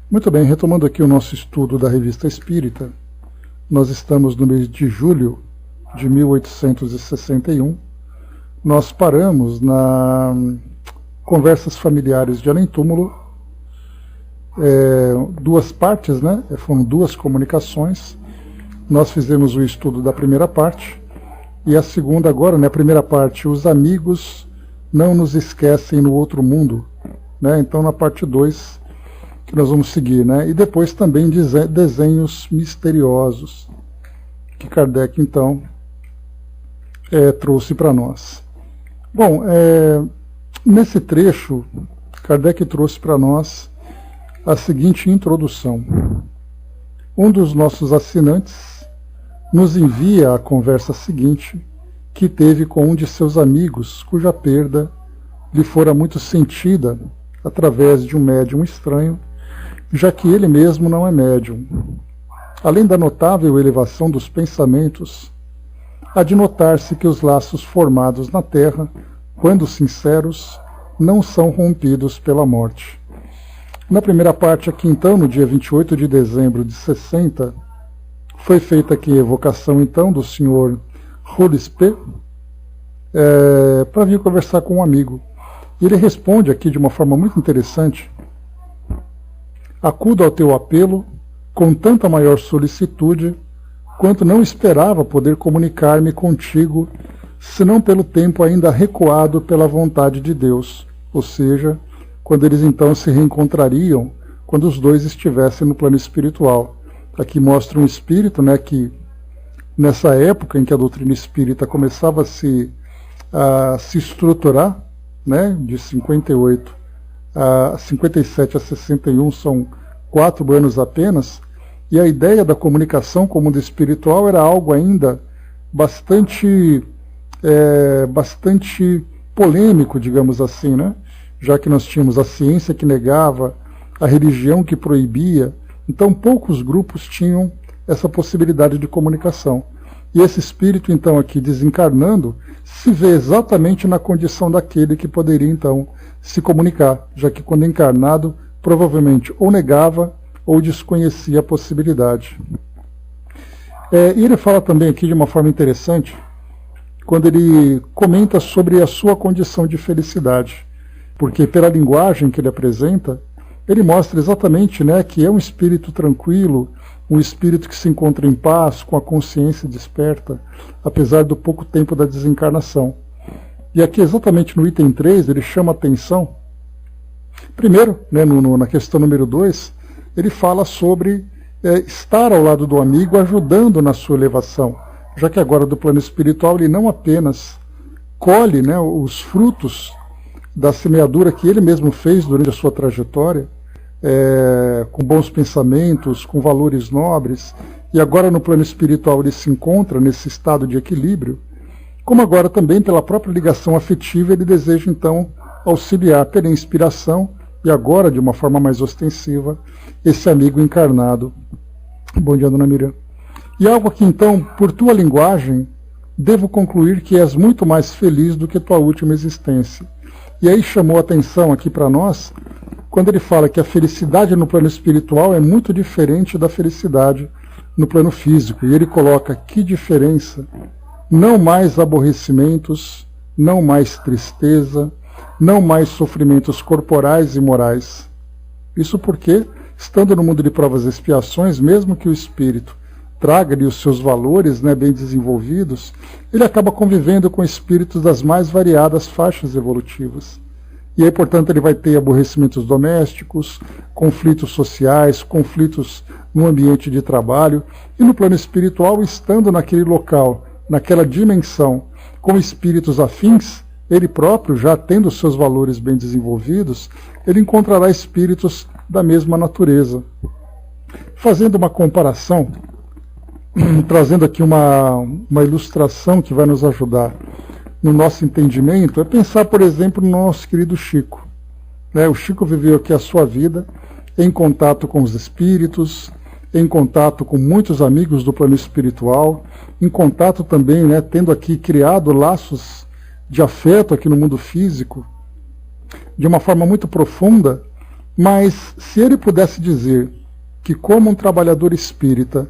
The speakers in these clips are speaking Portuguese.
Muito bem, retomando aqui o nosso estudo da Revista Espírita, nós estamos no mês de julho de 1861. Nós paramos na Conversas Familiares de Além Túmulo, duas partes, né? Foram duas comunicações. Nós fizemos o estudo da primeira parte, e a segunda agora, né? A primeira parte, os amigos não nos esquecem no outro mundo, né? Então na parte 2 que nós vamos seguir, né? E depois também desenhos misteriosos, que Kardec então trouxe para nós. Bom, nesse trecho, Kardec trouxe para nós a seguinte introdução. Um dos nossos assinantes nos envia a conversa seguinte que teve com um de seus amigos, cuja perda lhe fora muito sentida através de um médium estranho, já que ele mesmo não é médium. Além da notável elevação dos pensamentos, há de notar-se que os laços formados na Terra, quando sinceros, não são rompidos pela morte. Na primeira parte aqui então, no dia 28 de dezembro de 60, foi feita aqui a evocação então do senhor Roulispe para vir conversar com um amigo. E ele responde aqui de uma forma muito interessante: acudo ao teu apelo com tanta maior solicitude, quanto não esperava poder comunicar-me contigo, senão pelo tempo ainda recuado pela vontade de Deus, ou seja, quando eles então se reencontrariam, quando os dois estivessem no plano espiritual. Aqui mostra um espírito, né, que nessa época em que a doutrina espírita começava a se estruturar, né, de 58 a 57 a 61, são 4 anos apenas, e a ideia da comunicação com o mundo espiritual era algo ainda bastante polêmico, digamos assim, né? Já que nós tínhamos a ciência que negava, a religião que proibia, então poucos grupos tinham essa possibilidade de comunicação. E esse espírito, então, aqui desencarnando, se vê exatamente na condição daquele que poderia, então, se comunicar, já que quando encarnado, provavelmente ou negava ou desconhecia a possibilidade. E ele fala também aqui de uma forma interessante, quando ele comenta sobre a sua condição de felicidade, porque pela linguagem que ele apresenta, ele mostra exatamente, né, que é um espírito tranquilo, um espírito que se encontra em paz, com a consciência desperta, apesar do pouco tempo da desencarnação. E aqui exatamente no item 3, ele chama a atenção, primeiro, né, na questão número 2, ele fala sobre estar ao lado do amigo, ajudando na sua elevação, já que agora do plano espiritual ele não apenas colhe, né, os frutos da semeadura que ele mesmo fez durante a sua trajetória, com bons pensamentos, com valores nobres, e agora no plano espiritual ele se encontra nesse estado de equilíbrio, como agora também pela própria ligação afetiva ele deseja então auxiliar pela inspiração, e agora de uma forma mais ostensiva, esse amigo encarnado. Bom dia, dona Miriam. E algo aqui então, por tua linguagem, devo concluir que és muito mais feliz do que tua última existência. E aí chamou a atenção aqui para nós, quando ele fala que a felicidade no plano espiritual é muito diferente da felicidade no plano físico. E ele coloca: que diferença! Não mais aborrecimentos, não mais tristeza, não mais sofrimentos corporais e morais. Isso porque, estando no mundo de provas e expiações, mesmo que o espírito traga-lhe os seus valores, né, bem desenvolvidos, ele acaba convivendo com espíritos das mais variadas faixas evolutivas. E aí, portanto, ele vai ter aborrecimentos domésticos, conflitos sociais, conflitos no ambiente de trabalho, e no plano espiritual, estando naquele local, naquela dimensão, com espíritos afins, ele próprio, já tendo os seus valores bem desenvolvidos, ele encontrará espíritos da mesma natureza. Fazendo uma comparação, trazendo aqui uma ilustração que vai nos ajudar no nosso entendimento, é pensar, por exemplo, no nosso querido Chico. O Chico viveu aqui a sua vida em contato com os espíritos, em contato com muitos amigos do plano espiritual, em contato também, né, tendo aqui criado laços de afeto aqui no mundo físico, de uma forma muito profunda, Mas se ele pudesse dizer que, como um trabalhador espírita,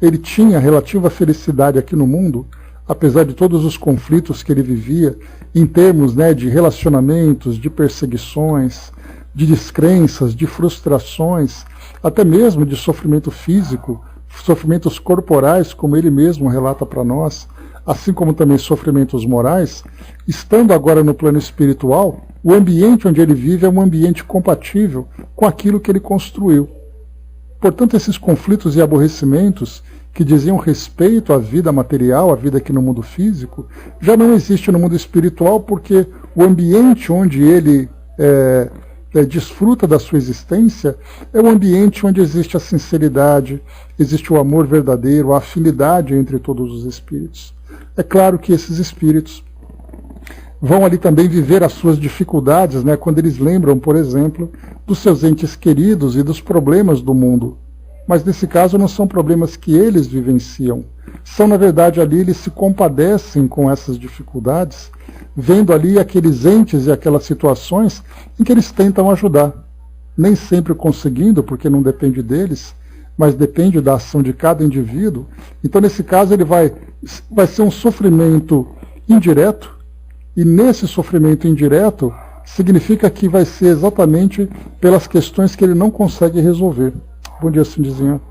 ele tinha relativa felicidade aqui no mundo, apesar de todos os conflitos que ele vivia, em termos, né, de relacionamentos, de perseguições, de descrenças, de frustrações, até mesmo de sofrimento físico, sofrimentos corporais, como ele mesmo relata para nós, assim como também sofrimentos morais, estando agora no plano espiritual, o ambiente onde ele vive é um ambiente compatível com aquilo que ele construiu. Portanto, esses conflitos e aborrecimentos que diziam respeito à vida material, à vida aqui no mundo físico, já não existe no mundo espiritual, porque o ambiente onde ele desfruta da sua existência é um ambiente onde existe a sinceridade, existe o amor verdadeiro, a afinidade entre todos os espíritos. É claro que esses espíritos vão ali também viver as suas dificuldades, né, quando eles lembram, por exemplo, dos seus entes queridos e dos problemas do mundo. Mas nesse caso não são problemas que eles vivenciam. São, na verdade, ali eles se compadecem com essas dificuldades, vendo ali aqueles entes e aquelas situações em que eles tentam ajudar. Nem sempre conseguindo, porque não depende deles, mas depende da ação de cada indivíduo. Então, nesse caso, ele vai ser um sofrimento indireto, e nesse sofrimento indireto, significa que vai ser exatamente pelas questões que ele não consegue resolver. Bom dia, Cindizinha.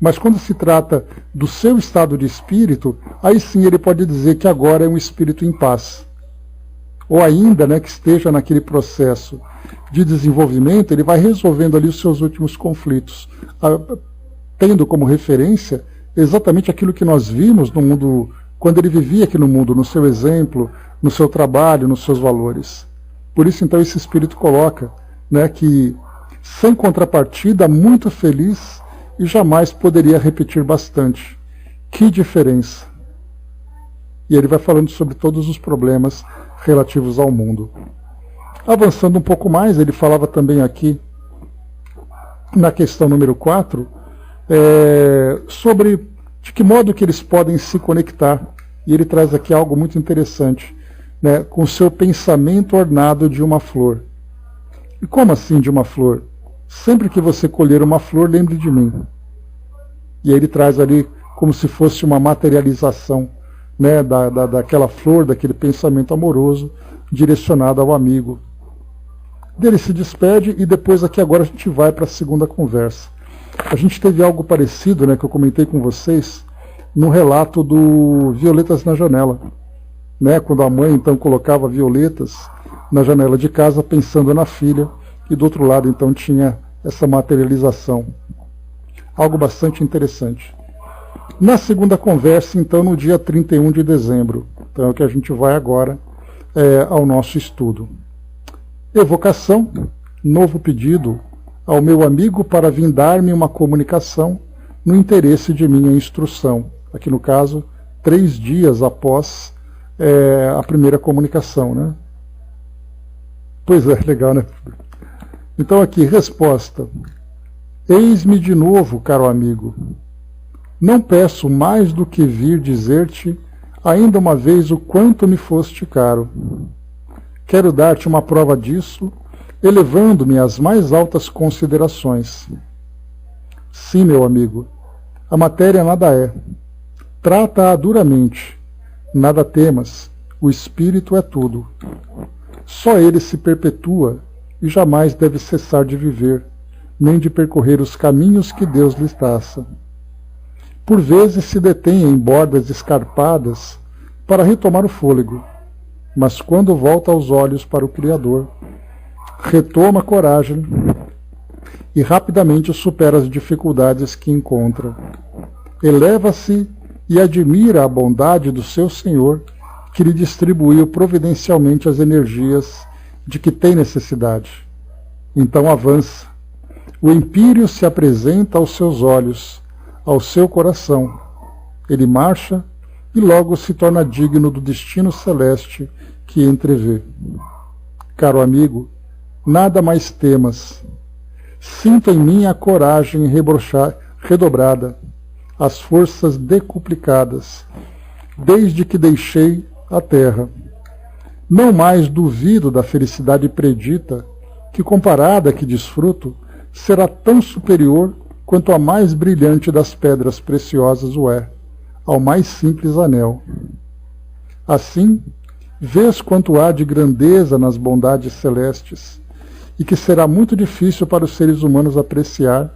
Mas quando se trata do seu estado de espírito, aí sim ele pode dizer que agora é um espírito em paz. Ou ainda, né, que esteja naquele processo de desenvolvimento, ele vai resolvendo ali os seus últimos conflitos, tendo como referência exatamente aquilo que nós vimos no mundo, quando ele vivia aqui no mundo, no seu exemplo, no seu trabalho, nos seus valores. Por isso, então, esse espírito coloca, né, que, sem contrapartida, muito feliz e jamais poderia repetir bastante. Que diferença! E ele vai falando sobre todos os problemas relativos ao mundo. Avançando um pouco mais, ele falava também aqui, na questão número 4, sobre de que modo que eles podem se conectar. E ele traz aqui algo muito interessante, né, com o seu pensamento ornado de uma flor. E como assim de uma flor? Sempre que você colher uma flor, lembre de mim. E aí ele traz ali como se fosse uma materialização, né, daquela flor, daquele pensamento amoroso direcionado ao amigo. Dele se despede e depois aqui agora a gente vai para a segunda conversa. A gente teve algo parecido, né, que eu comentei com vocês no relato do Violetas na Janela, né, quando a mãe então colocava violetas na janela de casa pensando na filha, e do outro lado então tinha essa materialização. Algo bastante interessante. Na segunda conversa, então, no dia 31 de dezembro, então é o que a gente vai agora ao nosso estudo. Evocação, novo pedido ao meu amigo para vir dar-me uma comunicação no interesse de minha instrução. Aqui no caso, 3 dias após a primeira comunicação, né? Pois é, legal, né? Então aqui, resposta. Eis-me de novo, caro amigo. Não peço mais do que vir dizer-te ainda uma vez o quanto me foste caro. Quero dar-te uma prova disso, elevando-me às mais altas considerações. Sim, meu amigo, a matéria nada é. Trata-a duramente. Nada temas, o espírito é tudo. Só ele se perpetua e jamais deve cessar de viver, nem de percorrer os caminhos que Deus lhe traça. Por vezes se detém em bordas escarpadas para retomar o fôlego, mas quando volta os olhos para o Criador, retoma a coragem e rapidamente supera as dificuldades que encontra. Eleva-se e admira a bondade do seu Senhor, que lhe distribuiu providencialmente as energias de que tem necessidade. Então avança. O empírio se apresenta aos seus olhos, ao seu coração. Ele marcha e logo se torna digno do destino celeste que entrevê. Caro amigo, nada mais temas. Sinto em mim a coragem redobrada, as forças decuplicadas, desde que deixei a terra. Não mais duvido da felicidade predita que comparada a que desfruto, será tão superior quanto a mais brilhante das pedras preciosas o é, ao mais simples anel. Assim, vês quanto há de grandeza nas bondades celestes, e que será muito difícil para os seres humanos apreciar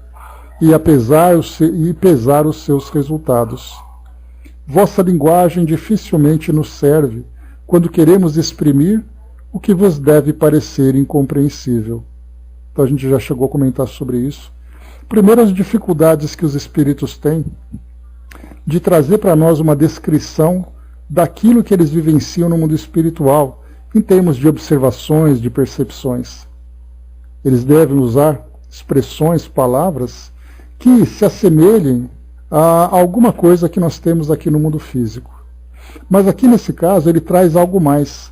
e pesar os seus resultados. Vossa linguagem dificilmente nos serve quando queremos exprimir o que vos deve parecer incompreensível. Então a gente já chegou a comentar sobre isso. Primeiro, as dificuldades que os espíritos têm de trazer para nós uma descrição daquilo que eles vivenciam no mundo espiritual, em termos de observações, de percepções. Eles devem usar expressões, palavras, que se assemelhem a alguma coisa que nós temos aqui no mundo físico. Mas aqui nesse caso ele traz algo mais.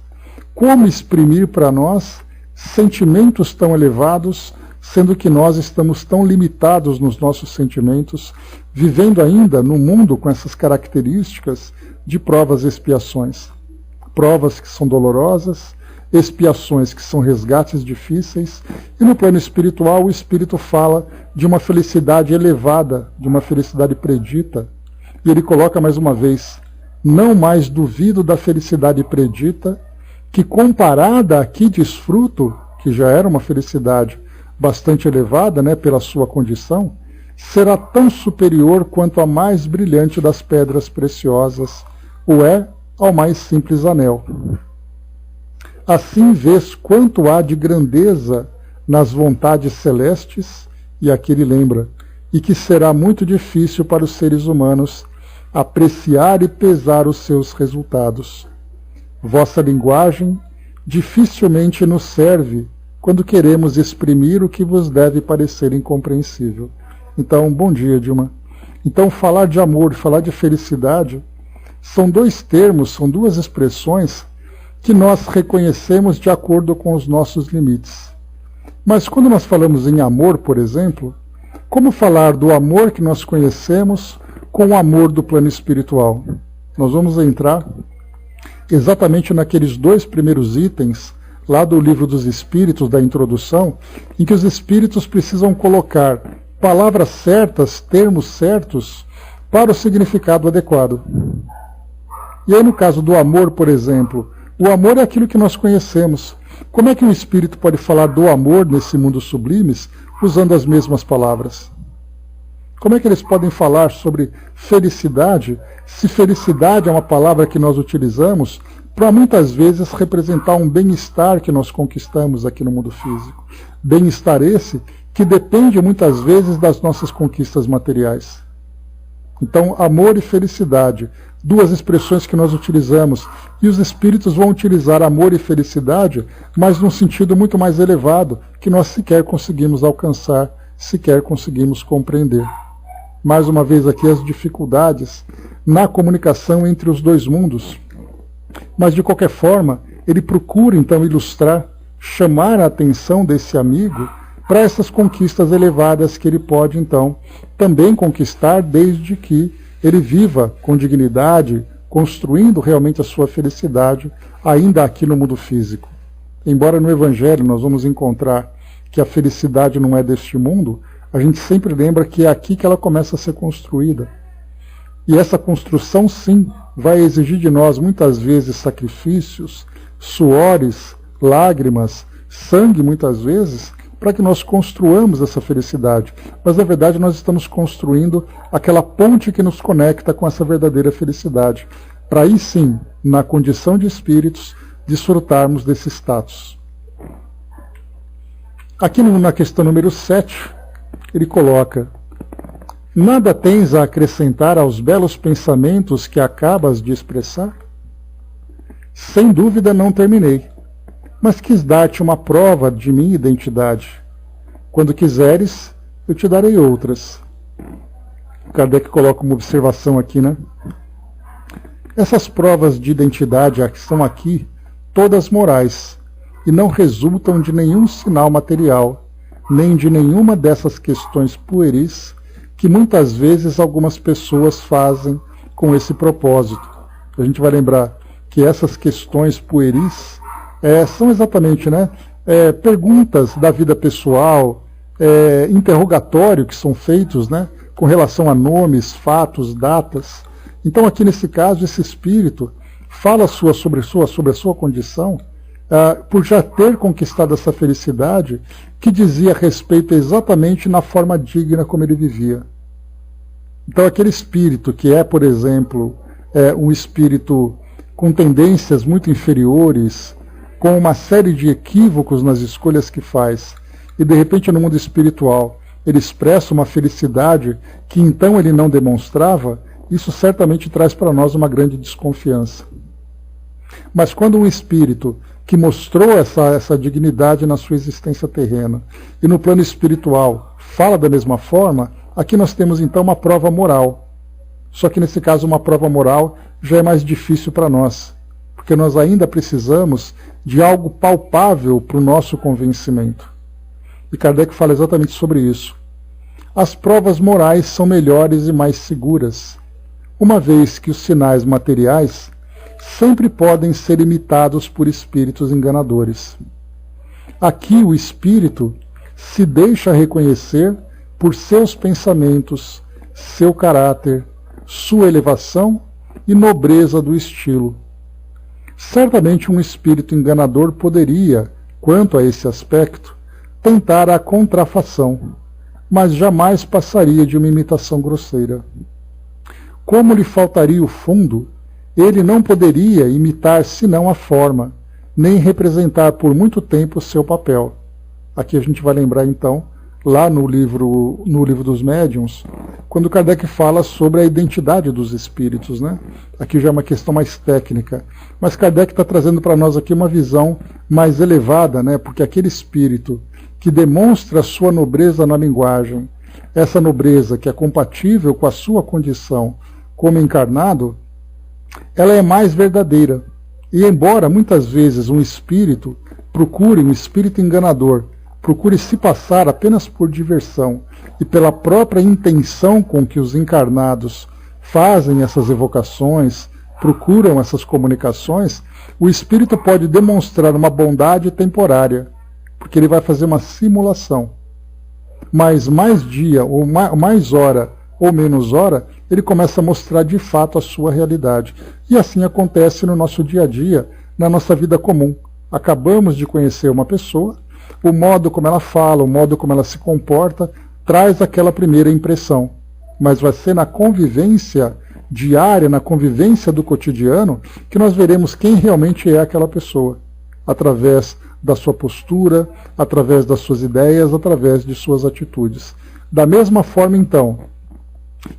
Como exprimir para nós sentimentos tão elevados, sendo que nós estamos tão limitados nos nossos sentimentos, vivendo ainda no mundo com essas características de provas e expiações. Provas que são dolorosas, expiações que são resgates difíceis, e no plano espiritual o Espírito fala de uma felicidade elevada, de uma felicidade predita, e ele coloca mais uma vez: não mais duvido da felicidade predita, que comparada a que desfruto, que já era uma felicidade bastante elevada, né, pela sua condição, será tão superior quanto a mais brilhante das pedras preciosas o é ao mais simples anel. Assim vês quanto há de grandeza nas vontades celestes, e aqui ele lembra, e que será muito difícil para os seres humanos apreciar e pesar os seus resultados. Vossa linguagem dificilmente nos serve quando queremos exprimir o que vos deve parecer incompreensível. Então, bom dia, Dilma. Então, falar de amor e falar de felicidade são dois termos, são duas expressões que nós reconhecemos de acordo com os nossos limites. Mas quando nós falamos em amor, por exemplo, como falar do amor que nós conhecemos com o amor do plano espiritual? Nós vamos entrar exatamente naqueles dois primeiros itens lá do Livro dos Espíritos, da introdução, em que os espíritos precisam colocar palavras certas, termos certos, para o significado adequado. E aí, no caso do amor, por exemplo, o amor é aquilo que nós conhecemos. Como é que um espírito pode falar do amor nesse mundo sublimes usando as mesmas palavras? Como é que eles podem falar sobre felicidade, se felicidade é uma palavra que nós utilizamos para muitas vezes representar um bem-estar que nós conquistamos aqui no mundo físico? Bem-estar esse que depende muitas vezes das nossas conquistas materiais. Então, amor e felicidade, duas expressões que nós utilizamos, e os espíritos vão utilizar amor e felicidade, mas num sentido muito mais elevado, que nós sequer conseguimos alcançar, sequer conseguimos compreender. Mais uma vez aqui as dificuldades na comunicação entre os dois mundos. Mas de qualquer forma, ele procura então ilustrar, chamar a atenção desse amigo para essas conquistas elevadas que ele pode então também conquistar, desde que ele viva com dignidade, construindo realmente a sua felicidade ainda aqui no mundo físico. Embora no Evangelho nós vamos encontrar que a felicidade não é deste mundo, a gente sempre lembra que é aqui que ela começa a ser construída. E essa construção, sim, vai exigir de nós muitas vezes sacrifícios, suores, lágrimas, sangue muitas vezes, para que nós construamos essa felicidade. Mas na verdade nós estamos construindo aquela ponte que nos conecta com essa verdadeira felicidade, para aí sim, na condição de espíritos, desfrutarmos desse status. Aqui na questão número 7, ele coloca: nada tens a acrescentar aos belos pensamentos que acabas de expressar? Sem dúvida não terminei, mas quis dar-te uma prova de minha identidade. Quando quiseres, eu te darei outras. Kardec coloca uma observação aqui, né? Essas provas de identidade que estão aqui, todas morais, e não resultam de nenhum sinal material, nem de nenhuma dessas questões pueris que muitas vezes algumas pessoas fazem com esse propósito. A gente vai lembrar que essas questões pueris são exatamente, né, perguntas da vida pessoal, interrogatório que são feitos, né, com relação a nomes, fatos, datas. Então aqui nesse caso esse espírito fala sobre a sua condição, por já ter conquistado essa felicidade que dizia respeito exatamente na forma digna como ele vivia. Então aquele espírito que é, por exemplo, um espírito com tendências muito inferiores, com uma série de equívocos nas escolhas que faz, e de repente no mundo espiritual ele expressa uma felicidade que então ele não demonstrava, isso certamente traz para nós uma grande desconfiança. Mas quando um espírito que mostrou essa dignidade na sua existência terrena e no plano espiritual fala da mesma forma, aqui nós temos então uma prova moral. Só que nesse caso uma prova moral já é mais difícil para nós, porque nós ainda precisamos de algo palpável para o nosso convencimento. E Kardec fala exatamente sobre isso. As provas morais são melhores e mais seguras, uma vez que os sinais materiais sempre podem ser imitados por espíritos enganadores. Aqui o espírito se deixa reconhecer por seus pensamentos, seu caráter, sua elevação e nobreza do estilo. Certamente um espírito enganador poderia, quanto a esse aspecto, tentar a contrafação, mas jamais passaria de uma imitação grosseira. Como lhe faltaria o fundo, ele não poderia imitar senão a forma, nem representar por muito tempo o seu papel. Aqui a gente vai lembrar então, lá no livro dos médiuns, quando Kardec fala sobre a identidade dos espíritos, né? Aqui já é uma questão mais técnica, mas Kardec está trazendo para nós aqui uma visão mais elevada, né? Porque aquele espírito que demonstra a sua nobreza na linguagem, essa nobreza que é compatível com a sua condição como encarnado, ela é mais verdadeira. E embora muitas vezes um espírito enganador, procure se passar apenas por diversão e pela própria intenção com que os encarnados fazem essas evocações, procuram essas comunicações, o espírito pode demonstrar uma bondade temporária, porque ele vai fazer uma simulação. Mas mais dia, ou mais hora, ou menos hora, ele começa a mostrar de fato a sua realidade. E assim acontece no nosso dia a dia, na nossa vida comum. Acabamos de conhecer uma pessoa, o modo como ela fala, o modo como ela se comporta, traz aquela primeira impressão. Mas vai ser na convivência diária, na convivência do cotidiano, que nós veremos quem realmente é aquela pessoa, através da sua postura, através das suas ideias, através de suas atitudes. Da mesma forma, então,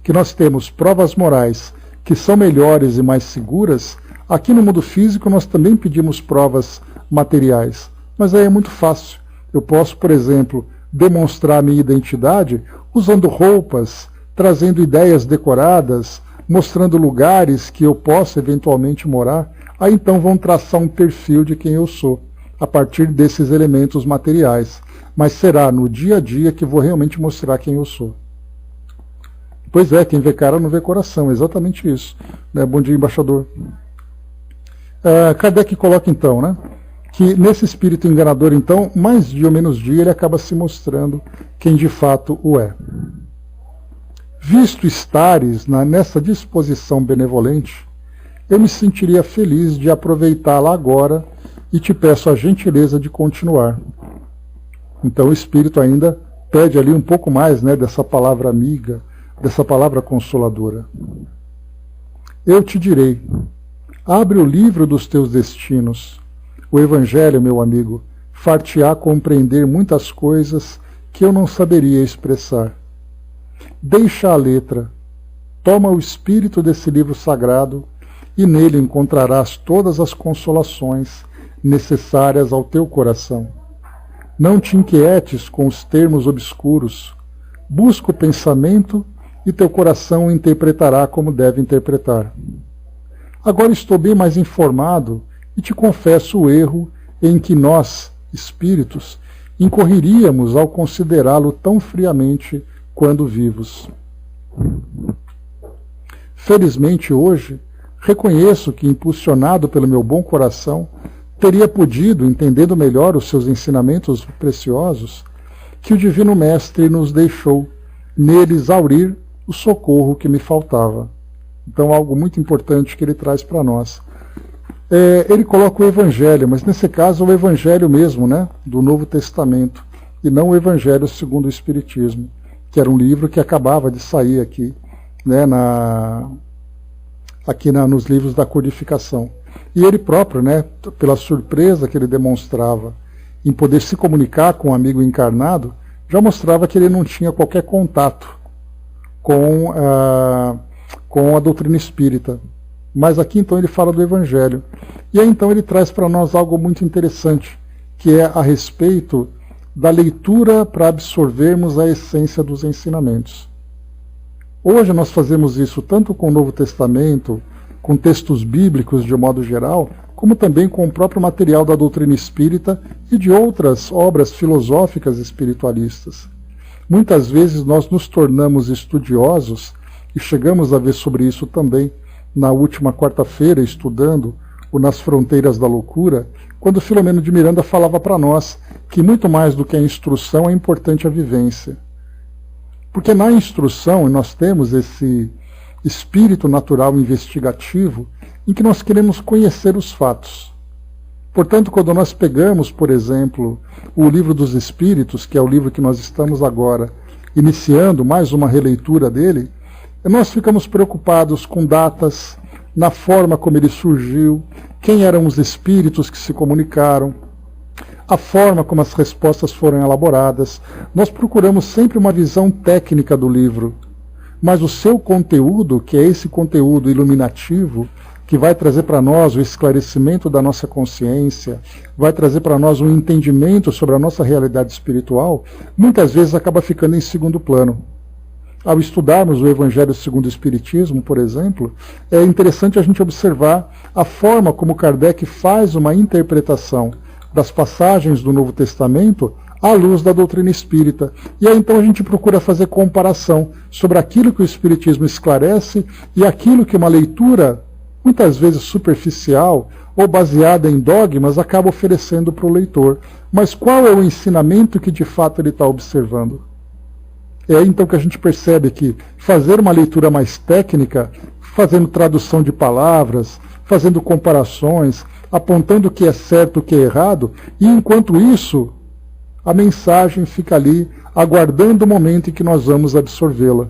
que nós temos provas morais que são melhores e mais seguras, aqui no mundo físico nós também pedimos provas materiais. Mas aí é muito fácil. Eu posso, por exemplo, demonstrar a minha identidade usando roupas, trazendo ideias decoradas, mostrando lugares que eu posso eventualmente morar. Aí então vão traçar um perfil de quem eu sou, a partir desses elementos materiais. Mas será no dia a dia que vou realmente mostrar quem eu sou. Pois é, quem vê cara não vê coração, exatamente isso. Bom dia, embaixador. Kardec coloca então, né, que nesse espírito enganador, então, mais dia ou menos dia, ele acaba se mostrando quem de fato o é. Visto estares nessa disposição benevolente, eu me sentiria feliz de aproveitá-la agora e te peço a gentileza de continuar. Então o espírito ainda pede ali um pouco mais, né, dessa palavra amiga, dessa palavra consoladora. Eu te direi, abre o livro dos teus destinos. O Evangelho, meu amigo, far-te-á compreender muitas coisas que eu não saberia expressar. Deixa a letra, toma o espírito desse livro sagrado e nele encontrarás todas as consolações necessárias ao teu coração. Não te inquietes com os termos obscuros, busca o pensamento e teu coração o interpretará como deve interpretar. Agora estou bem mais informado e te confesso o erro em que nós, espíritos, incorreríamos ao considerá-lo tão friamente quando vivos. Felizmente hoje, reconheço que, impulsionado pelo meu bom coração, teria podido, entendendo melhor os seus ensinamentos preciosos, que o Divino Mestre nos deixou, nele exaurir o socorro que me faltava. Então, algo muito importante que ele traz para nós. Ele coloca o Evangelho, mas nesse caso o Evangelho mesmo, né, do Novo Testamento, e não o Evangelho segundo o Espiritismo, que era um livro que acabava de sair aqui, né, nos livros da codificação. E ele próprio, né, pela surpresa que ele demonstrava em poder se comunicar com um amigo encarnado, já mostrava que ele não tinha qualquer contato com a doutrina espírita. Mas aqui então ele fala do Evangelho. E aí então ele traz para nós algo muito interessante, que é a respeito da leitura para absorvermos a essência dos ensinamentos. Hoje nós fazemos isso tanto com o Novo Testamento, com textos bíblicos de modo geral, como também com o próprio material da doutrina espírita e de outras obras filosóficas espiritualistas. Muitas vezes nós nos tornamos estudiosos, e chegamos a ver sobre isso também na última quarta-feira, estudando o Nas Fronteiras da Loucura, quando Filomeno de Miranda falava para nós que muito mais do que a instrução é importante a vivência. Porque na instrução nós temos esse espírito natural investigativo em que nós queremos conhecer os fatos. Portanto, quando nós pegamos, por exemplo, o Livro dos Espíritos, que é o livro que nós estamos agora iniciando mais uma releitura dele, nós ficamos preocupados com datas, na forma como ele surgiu, quem eram os espíritos que se comunicaram, a forma como as respostas foram elaboradas. Nós procuramos sempre uma visão técnica do livro, mas o seu conteúdo, que é esse conteúdo iluminativo, que vai trazer para nós o esclarecimento da nossa consciência, vai trazer para nós um entendimento sobre a nossa realidade espiritual, muitas vezes acaba ficando em segundo plano. Ao estudarmos o Evangelho segundo o Espiritismo, por exemplo, é interessante a gente observar a forma como Kardec faz uma interpretação das passagens do Novo Testamento à luz da doutrina espírita. E aí então a gente procura fazer comparação sobre aquilo que o Espiritismo esclarece e aquilo que uma leitura, muitas vezes superficial ou baseada em dogmas, acaba oferecendo para o leitor. Mas qual é o ensinamento que de fato ele está observando? É aí então que a gente percebe que fazer uma leitura mais técnica, fazendo tradução de palavras, fazendo comparações, apontando o que é certo e o que é errado, e enquanto isso, a mensagem fica ali, aguardando o momento em que nós vamos absorvê-la.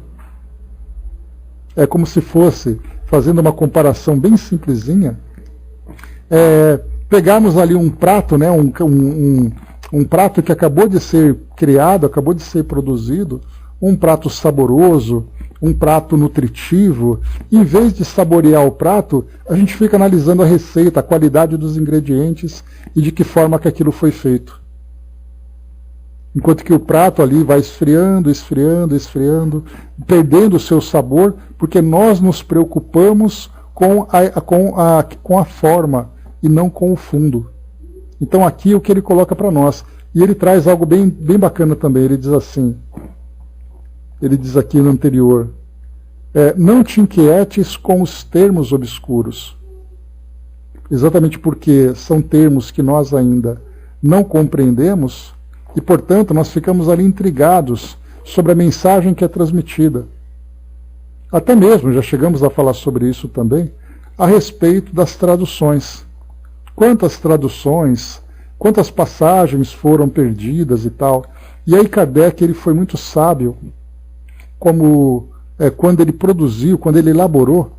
É como se fosse, fazendo uma comparação bem simplesinha, pegarmos ali um prato, né, um prato que acabou de ser criado, acabou de ser produzido, um prato saboroso, um prato nutritivo. Em vez de saborear o prato, a gente fica analisando a receita, a qualidade dos ingredientes e de que forma que aquilo foi feito. Enquanto que o prato ali vai esfriando, esfriando, esfriando, perdendo o seu sabor, porque nós nos preocupamos com a forma e não com o fundo. Então aqui é o que ele coloca para nós. E ele traz algo bem bacana também. Ele diz assim, ele diz aqui no anterior, não te inquietes com os termos obscuros. Exatamente porque são termos que nós ainda não compreendemos e, portanto, nós ficamos ali intrigados sobre a mensagem que é transmitida. Até mesmo, já chegamos a falar sobre isso também, a respeito das traduções. Quantas traduções, quantas passagens foram perdidas e tal. E aí Kardec ele foi muito sábio, como quando ele produziu, quando ele elaborou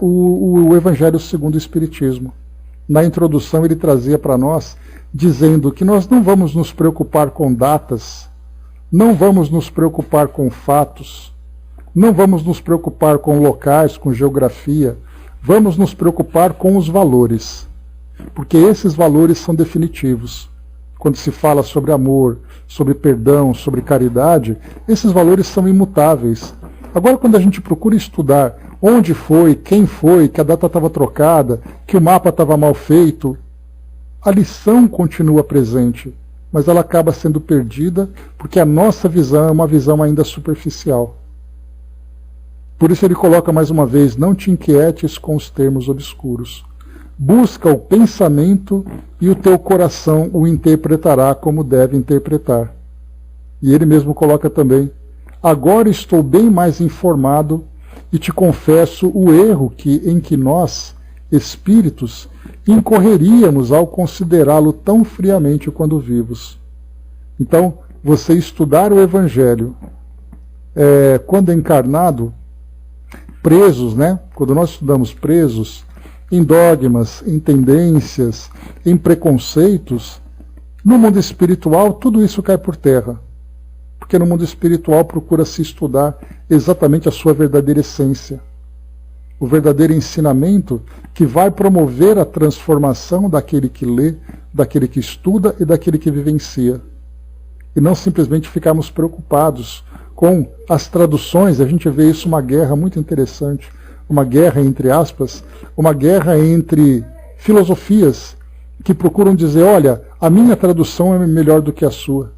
o Evangelho segundo o Espiritismo. Na introdução ele trazia para nós, dizendo que nós não vamos nos preocupar com datas, não vamos nos preocupar com fatos, não vamos nos preocupar com locais, com geografia, vamos nos preocupar com os valores, porque esses valores são definitivos. Quando se fala sobre amor, sobre perdão, sobre caridade, esses valores são imutáveis. Agora, quando a gente procura estudar onde foi, quem foi, que a data estava trocada, que o mapa estava mal feito, a lição continua presente, mas ela acaba sendo perdida porque a nossa visão é uma visão ainda superficial. Por isso ele coloca mais uma vez, não te inquietes com os termos obscuros. busca o pensamento e o teu coração o interpretará como deve interpretar. E ele mesmo coloca também: agora estou bem mais informado e te confesso o erro em que nós, espíritos, incorreríamos ao considerá-lo tão friamente quando vivos. Então, você estudar o Evangelho, quando encarnado, presos, né? Quando nós estudamos presos em dogmas, em tendências, em preconceitos, no mundo espiritual tudo isso cai por terra. Porque no mundo espiritual procura-se estudar exatamente a sua verdadeira essência. O verdadeiro ensinamento que vai promover a transformação daquele que lê, daquele que estuda e daquele que vivencia. E não simplesmente ficarmos preocupados com as traduções. A gente vê isso uma guerra muito interessante, uma guerra entre aspas, uma guerra entre filosofias que procuram dizer: olha, a minha tradução é melhor do que a sua.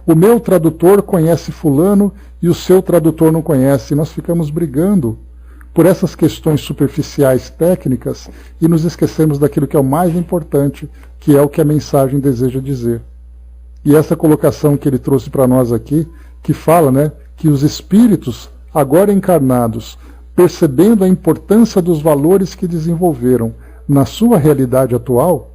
O meu tradutor conhece fulano e o seu tradutor não conhece. E nós ficamos brigando por essas questões superficiais, técnicas, e nos esquecemos daquilo que é o mais importante, que é o que a mensagem deseja dizer. E essa colocação que ele trouxe para nós aqui, que fala, né, que os espíritos, agora encarnados, percebendo a importância dos valores que desenvolveram na sua realidade atual,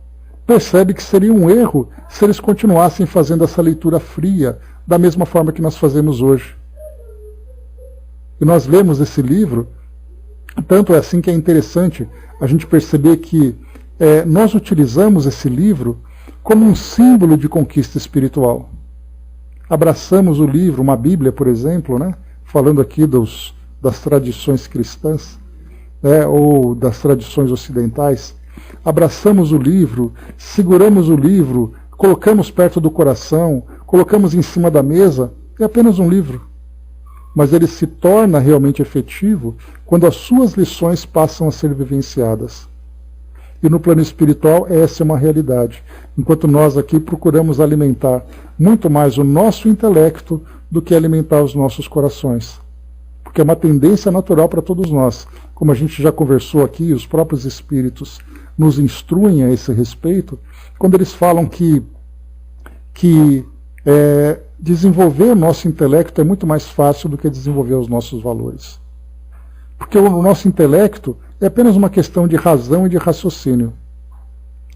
percebe que seria um erro se eles continuassem fazendo essa leitura fria, da mesma forma que nós fazemos hoje. E nós lemos esse livro, tanto é assim que é interessante a gente perceber que nós utilizamos esse livro como um símbolo de conquista espiritual. Abraçamos o livro, uma Bíblia, por exemplo, né, falando aqui das tradições cristãs, ou das tradições ocidentais. Abraçamos o livro, seguramos o livro, colocamos perto do coração, colocamos em cima da mesa. É apenas um livro. Mas ele se torna realmente efetivo quando as suas lições passam a ser vivenciadas. E no plano espiritual essa é uma realidade. Enquanto nós aqui procuramos alimentar muito mais o nosso intelecto do que alimentar os nossos corações. Porque é uma tendência natural para todos nós. Como a gente já conversou aqui, os próprios espíritos nos instruem a esse respeito, quando eles falam que desenvolver o nosso intelecto é muito mais fácil do que desenvolver os nossos valores. Porque o nosso intelecto é apenas uma questão de razão e de raciocínio.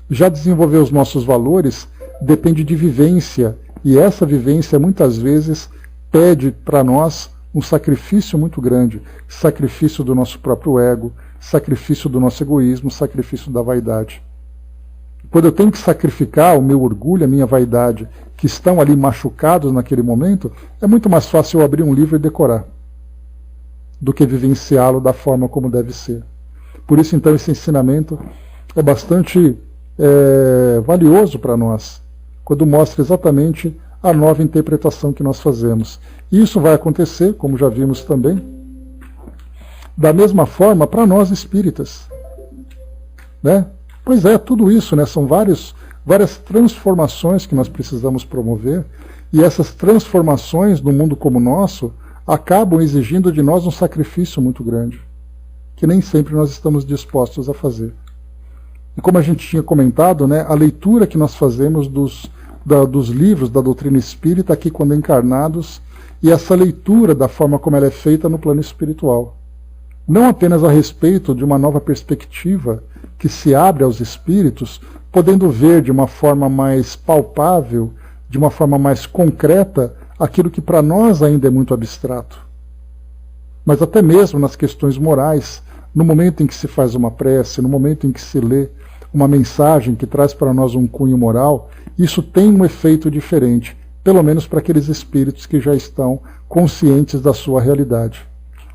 Já desenvolver os nossos valores depende de vivência, e essa vivência muitas vezes pede para nós um sacrifício muito grande, sacrifício do nosso próprio ego, sacrifício do nosso egoísmo, sacrifício da vaidade. Quando eu tenho que sacrificar o meu orgulho, a minha vaidade, que estão ali machucados naquele momento, é muito mais fácil eu abrir um livro e decorar, do que vivenciá-lo da forma como deve ser. Por isso, então, esse ensinamento é bastante valioso para nós, quando mostra exatamente a nova interpretação que nós fazemos. E isso vai acontecer, como já vimos também, da mesma forma para nós espíritas. Né? Pois é, tudo isso, né? São várias transformações que nós precisamos promover, e essas transformações no mundo como o nosso acabam exigindo de nós um sacrifício muito grande, que nem sempre nós estamos dispostos a fazer. E como a gente tinha comentado, né, a leitura que nós fazemos dos livros da doutrina espírita aqui quando encarnados, e essa leitura da forma como ela é feita no plano espiritual. Não apenas a respeito de uma nova perspectiva que se abre aos espíritos, podendo ver de uma forma mais palpável, de uma forma mais concreta, aquilo que para nós ainda é muito abstrato. Mas até mesmo nas questões morais, no momento em que se faz uma prece, no momento em que se lê uma mensagem que traz para nós um cunho moral, isso tem um efeito diferente, pelo menos para aqueles espíritos que já estão conscientes da sua realidade.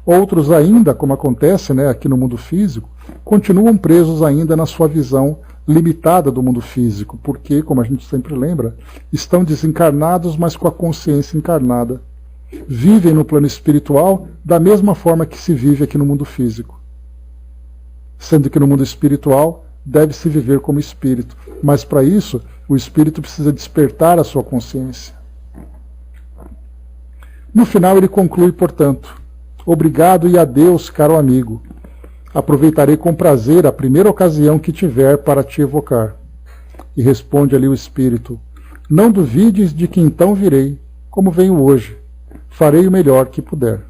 Outros ainda, como acontece, né, aqui no mundo físico, continuam presos ainda na sua visão limitada do mundo físico, porque, como a gente sempre lembra, estão desencarnados, mas com a consciência encarnada. Vivem no plano espiritual da mesma forma que se vive aqui no mundo físico. Sendo que no mundo espiritual deve-se viver como espírito, mas para isso o espírito precisa despertar a sua consciência. No final ele conclui, portanto: obrigado e adeus, caro amigo. aproveitarei com prazer a primeira ocasião que tiver para te evocar. E responde ali o espírito: não duvides de que então virei, como venho hoje. Farei o melhor que puder.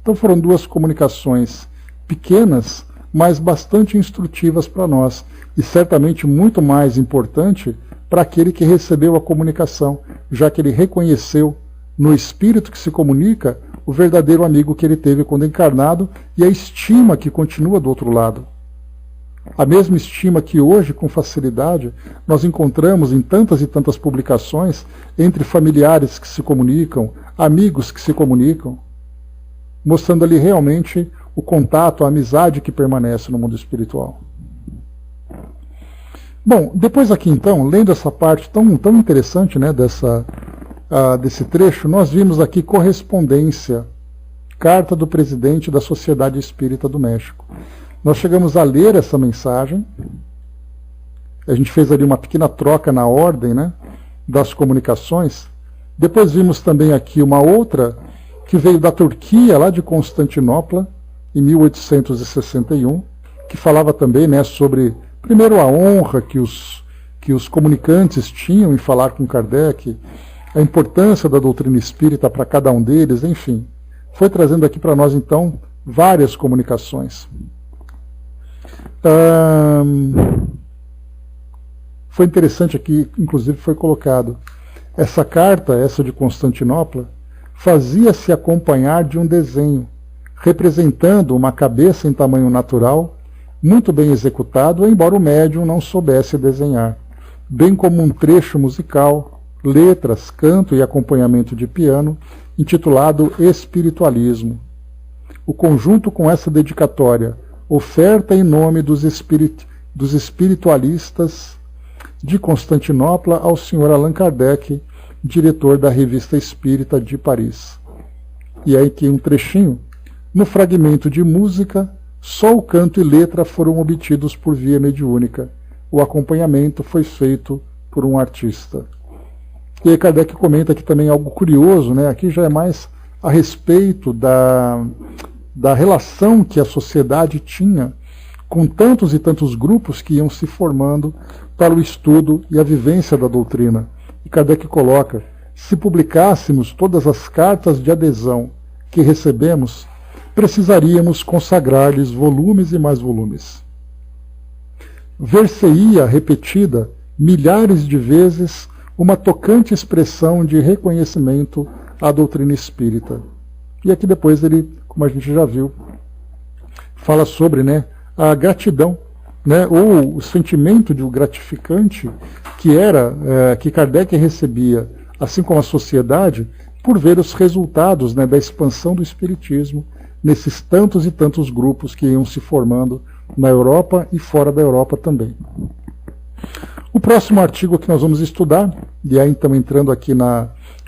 Então foram duas comunicações pequenas, mas bastante instrutivas para nós, e certamente muito mais importante para aquele que recebeu a comunicação, já que ele reconheceu no espírito que se comunica o verdadeiro amigo que ele teve quando encarnado e a estima que continua do outro lado. A mesma estima que hoje, com facilidade, nós encontramos em tantas e tantas publicações entre familiares que se comunicam, amigos que se comunicam, mostrando ali realmente o contato, a amizade que permanece no mundo espiritual. Bom, depois aqui então, lendo essa parte tão interessante, né, desse trecho, nós vimos aqui correspondência, carta do presidente da Sociedade Espírita do México. Nós chegamos a ler essa mensagem, a gente fez ali uma pequena troca na ordem, né, das comunicações. Depois vimos também aqui uma outra que veio da Turquia, lá de Constantinopla, em 1861, que falava também, né, sobre, primeiro, a honra que os comunicantes tinham em falar com Kardec, a importância da doutrina espírita para cada um deles, enfim. Foi trazendo aqui para nós, então, várias comunicações. Foi interessante aqui, inclusive foi colocado, essa carta, essa de Constantinopla, fazia-se acompanhar de um desenho, representando uma cabeça em tamanho natural, muito bem executado, embora o médium não soubesse desenhar, bem como um trecho musical, letras, canto e acompanhamento de piano, intitulado Espiritualismo. O conjunto com essa dedicatória, oferta em nome dos espiritualistas de Constantinopla ao Sr. Allan Kardec, diretor da Revista Espírita de Paris. E aí aqui um trechinho. No fragmento de música, só o canto e letra foram obtidos por via mediúnica. O acompanhamento foi feito por um artista. E aí Kardec comenta aqui também algo curioso, né? Aqui já é mais a respeito da relação que a sociedade tinha com tantos e tantos grupos que iam se formando para o estudo e a vivência da doutrina. E Kardec coloca: se publicássemos todas as cartas de adesão que recebemos, precisaríamos consagrar-lhes volumes e mais volumes. Ver-se-ia repetida milhares de vezes uma tocante expressão de reconhecimento à doutrina espírita. E aqui depois ele, como a gente já viu, fala sobre, né, a gratidão, né, ou o sentimento de gratificante que Kardec recebia, assim como a sociedade, por ver os resultados, né, da expansão do espiritismo nesses tantos e tantos grupos que iam se formando na Europa e fora da Europa também. O próximo artigo que nós vamos estudar, e aí então entrando aqui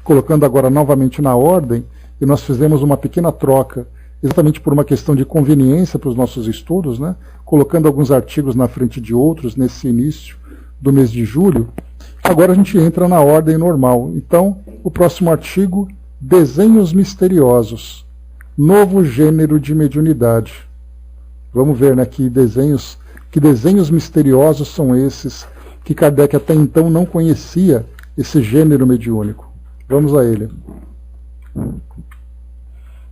colocando agora novamente na ordem, e nós fizemos uma pequena troca, exatamente por uma questão de conveniência para os nossos estudos, né? Colocando alguns artigos na frente de outros nesse início do mês de julho. Agora a gente entra na ordem normal. Então, o próximo artigo, Desenhos Misteriosos, novo gênero de mediunidade. Vamos ver, né, que desenhos misteriosos são esses que Kardec até então não conhecia esse gênero mediúnico. Vamos a ele.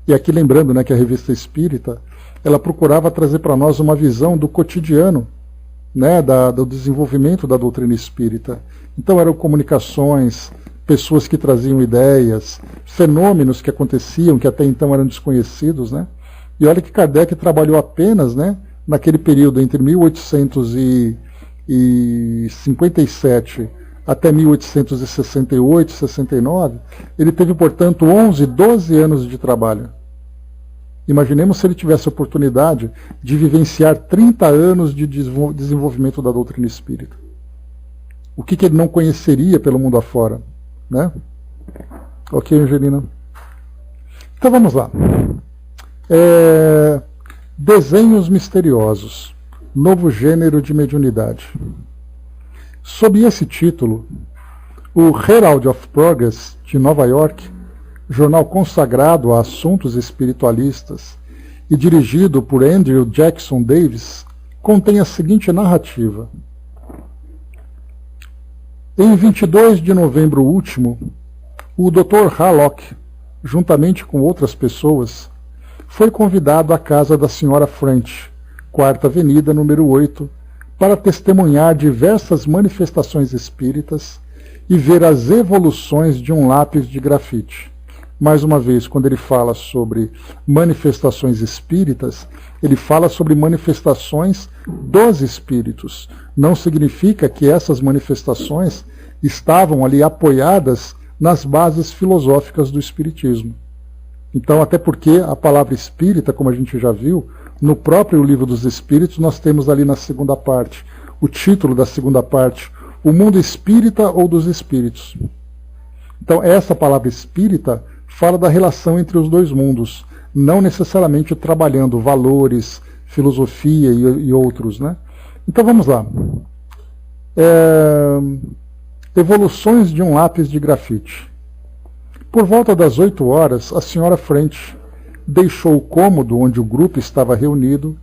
E aqui lembrando, né, que a Revista Espírita, ela procurava trazer para nós uma visão do cotidiano, né, do desenvolvimento da doutrina espírita. Então eram comunicações, pessoas que traziam ideias, fenômenos que aconteciam, que até então eram desconhecidos, né? E olha que Kardec trabalhou apenas, né, naquele período entre 1857 até 1868, 69, ele teve, portanto, 11, 12 anos de trabalho. Imaginemos se ele tivesse a oportunidade de vivenciar 30 anos de desenvolvimento da doutrina espírita. O que ele não conheceria pelo mundo afora, né? Ok, Angelina? Então vamos lá. Desenhos misteriosos, novo gênero de mediunidade. Sob esse título, o Herald of Progress, de Nova York, jornal consagrado a assuntos espiritualistas, e dirigido por Andrew Jackson Davis, contém a seguinte narrativa. Em 22 de novembro último, o Dr. Hallock, juntamente com outras pessoas, foi convidado à casa da Sra. French, 4ª Avenida, número 8, para testemunhar diversas manifestações espíritas e ver as evoluções de um lápis de grafite. Mais uma vez, quando ele fala sobre manifestações espíritas, ele fala sobre manifestações dos espíritos. Não significa que essas manifestações estavam ali apoiadas nas bases filosóficas do espiritismo. Então, até porque a palavra espírita, como a gente já viu, no próprio Livro dos Espíritos, nós temos ali na segunda parte, o título da segunda parte, O Mundo Espírita ou dos Espíritos. Então, essa palavra espírita fala da relação entre os dois mundos, não necessariamente trabalhando valores, filosofia e outros, né? Então, vamos lá. Evoluções de um lápis de grafite. Por volta das 8 horas, a Sra. French deixou o cômodo onde o grupo estava reunido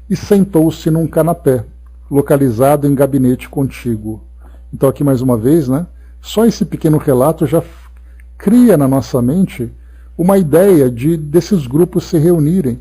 e sentou-se num canapé, localizado em gabinete contíguo. Então aqui mais uma vez, né, só esse pequeno relato já cria na nossa mente uma ideia desses grupos se reunirem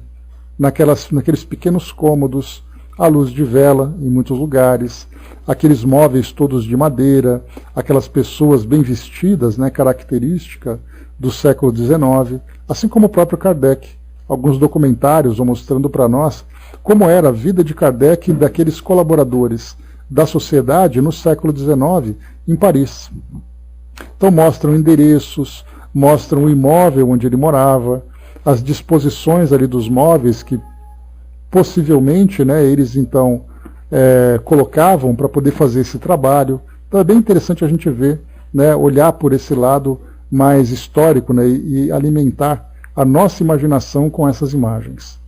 naqueles pequenos cômodos, à luz de vela em muitos lugares, aqueles móveis todos de madeira, aquelas pessoas bem vestidas, né, característica do século XIX, assim como o próprio Kardec. Alguns documentários vão mostrando para nós como era a vida de Kardec e daqueles colaboradores da sociedade no século XIX em Paris. Então mostram endereços, mostram o imóvel onde ele morava, as disposições ali dos móveis que possivelmente, né, eles então colocavam para poder fazer esse trabalho. Então é bem interessante a gente ver, né, olhar por esse lado mais histórico, né, e alimentar a nossa imaginação com essas imagens.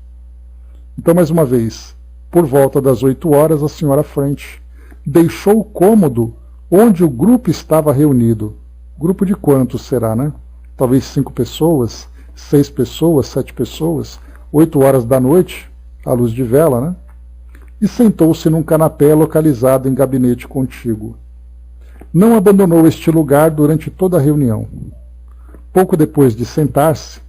Então, mais uma vez, por volta das 8 horas, a Sra. French deixou o cômodo onde o grupo estava reunido. Grupo de quantos será, né? Talvez 5 pessoas, 6 pessoas, 7 pessoas, 8 horas da noite, à luz de vela, né? E sentou-se num canapé localizado em gabinete contíguo. Não abandonou este lugar durante toda a reunião. Pouco depois de sentar-se,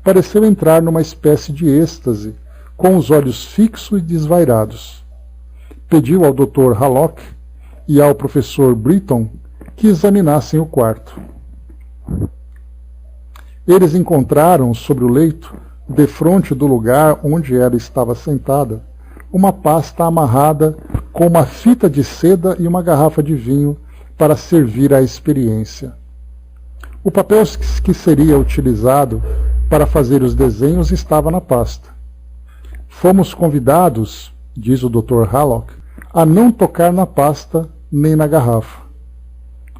pareceu entrar numa espécie de êxtase, com os olhos fixos e desvairados. Pediu ao Dr. Hallock e ao professor Britton que examinassem o quarto. Eles encontraram sobre o leito, defronte do lugar onde ela estava sentada, uma pasta amarrada com uma fita de seda e uma garrafa de vinho para servir à experiência. O papel que seria utilizado para fazer os desenhos estava na pasta. Fomos convidados, diz o Dr. Hallock, a não tocar na pasta nem na garrafa.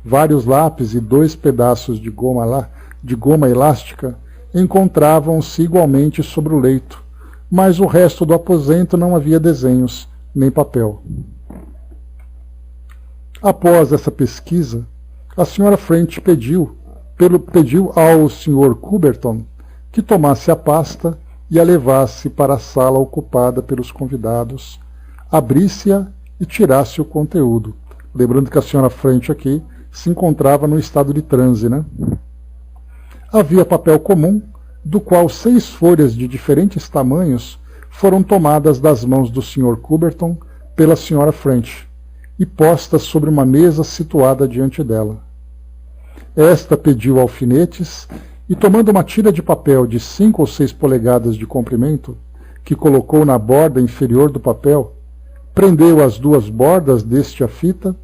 Vários lápis e 2 pedaços de goma elástica encontravam-se igualmente sobre o leito, mas o resto do aposento não havia desenhos nem papel. Após essa pesquisa, a Sra. French pediu ao Sr. Coubertin que tomasse a pasta e a levasse para a sala ocupada pelos convidados, abrisse-a e tirasse o conteúdo. Lembrando que a Sra. French aqui se encontrava no estado de transe, né? Havia papel comum, do qual 6 folhas de diferentes tamanhos foram tomadas das mãos do Sr. Coubertin pela Sra. French e postas sobre uma mesa situada diante dela. Esta pediu alfinetes e, tomando uma tira de papel de 5 ou 6 polegadas de comprimento, que colocou na borda inferior do papel, prendeu as 2 bordas deste à fita.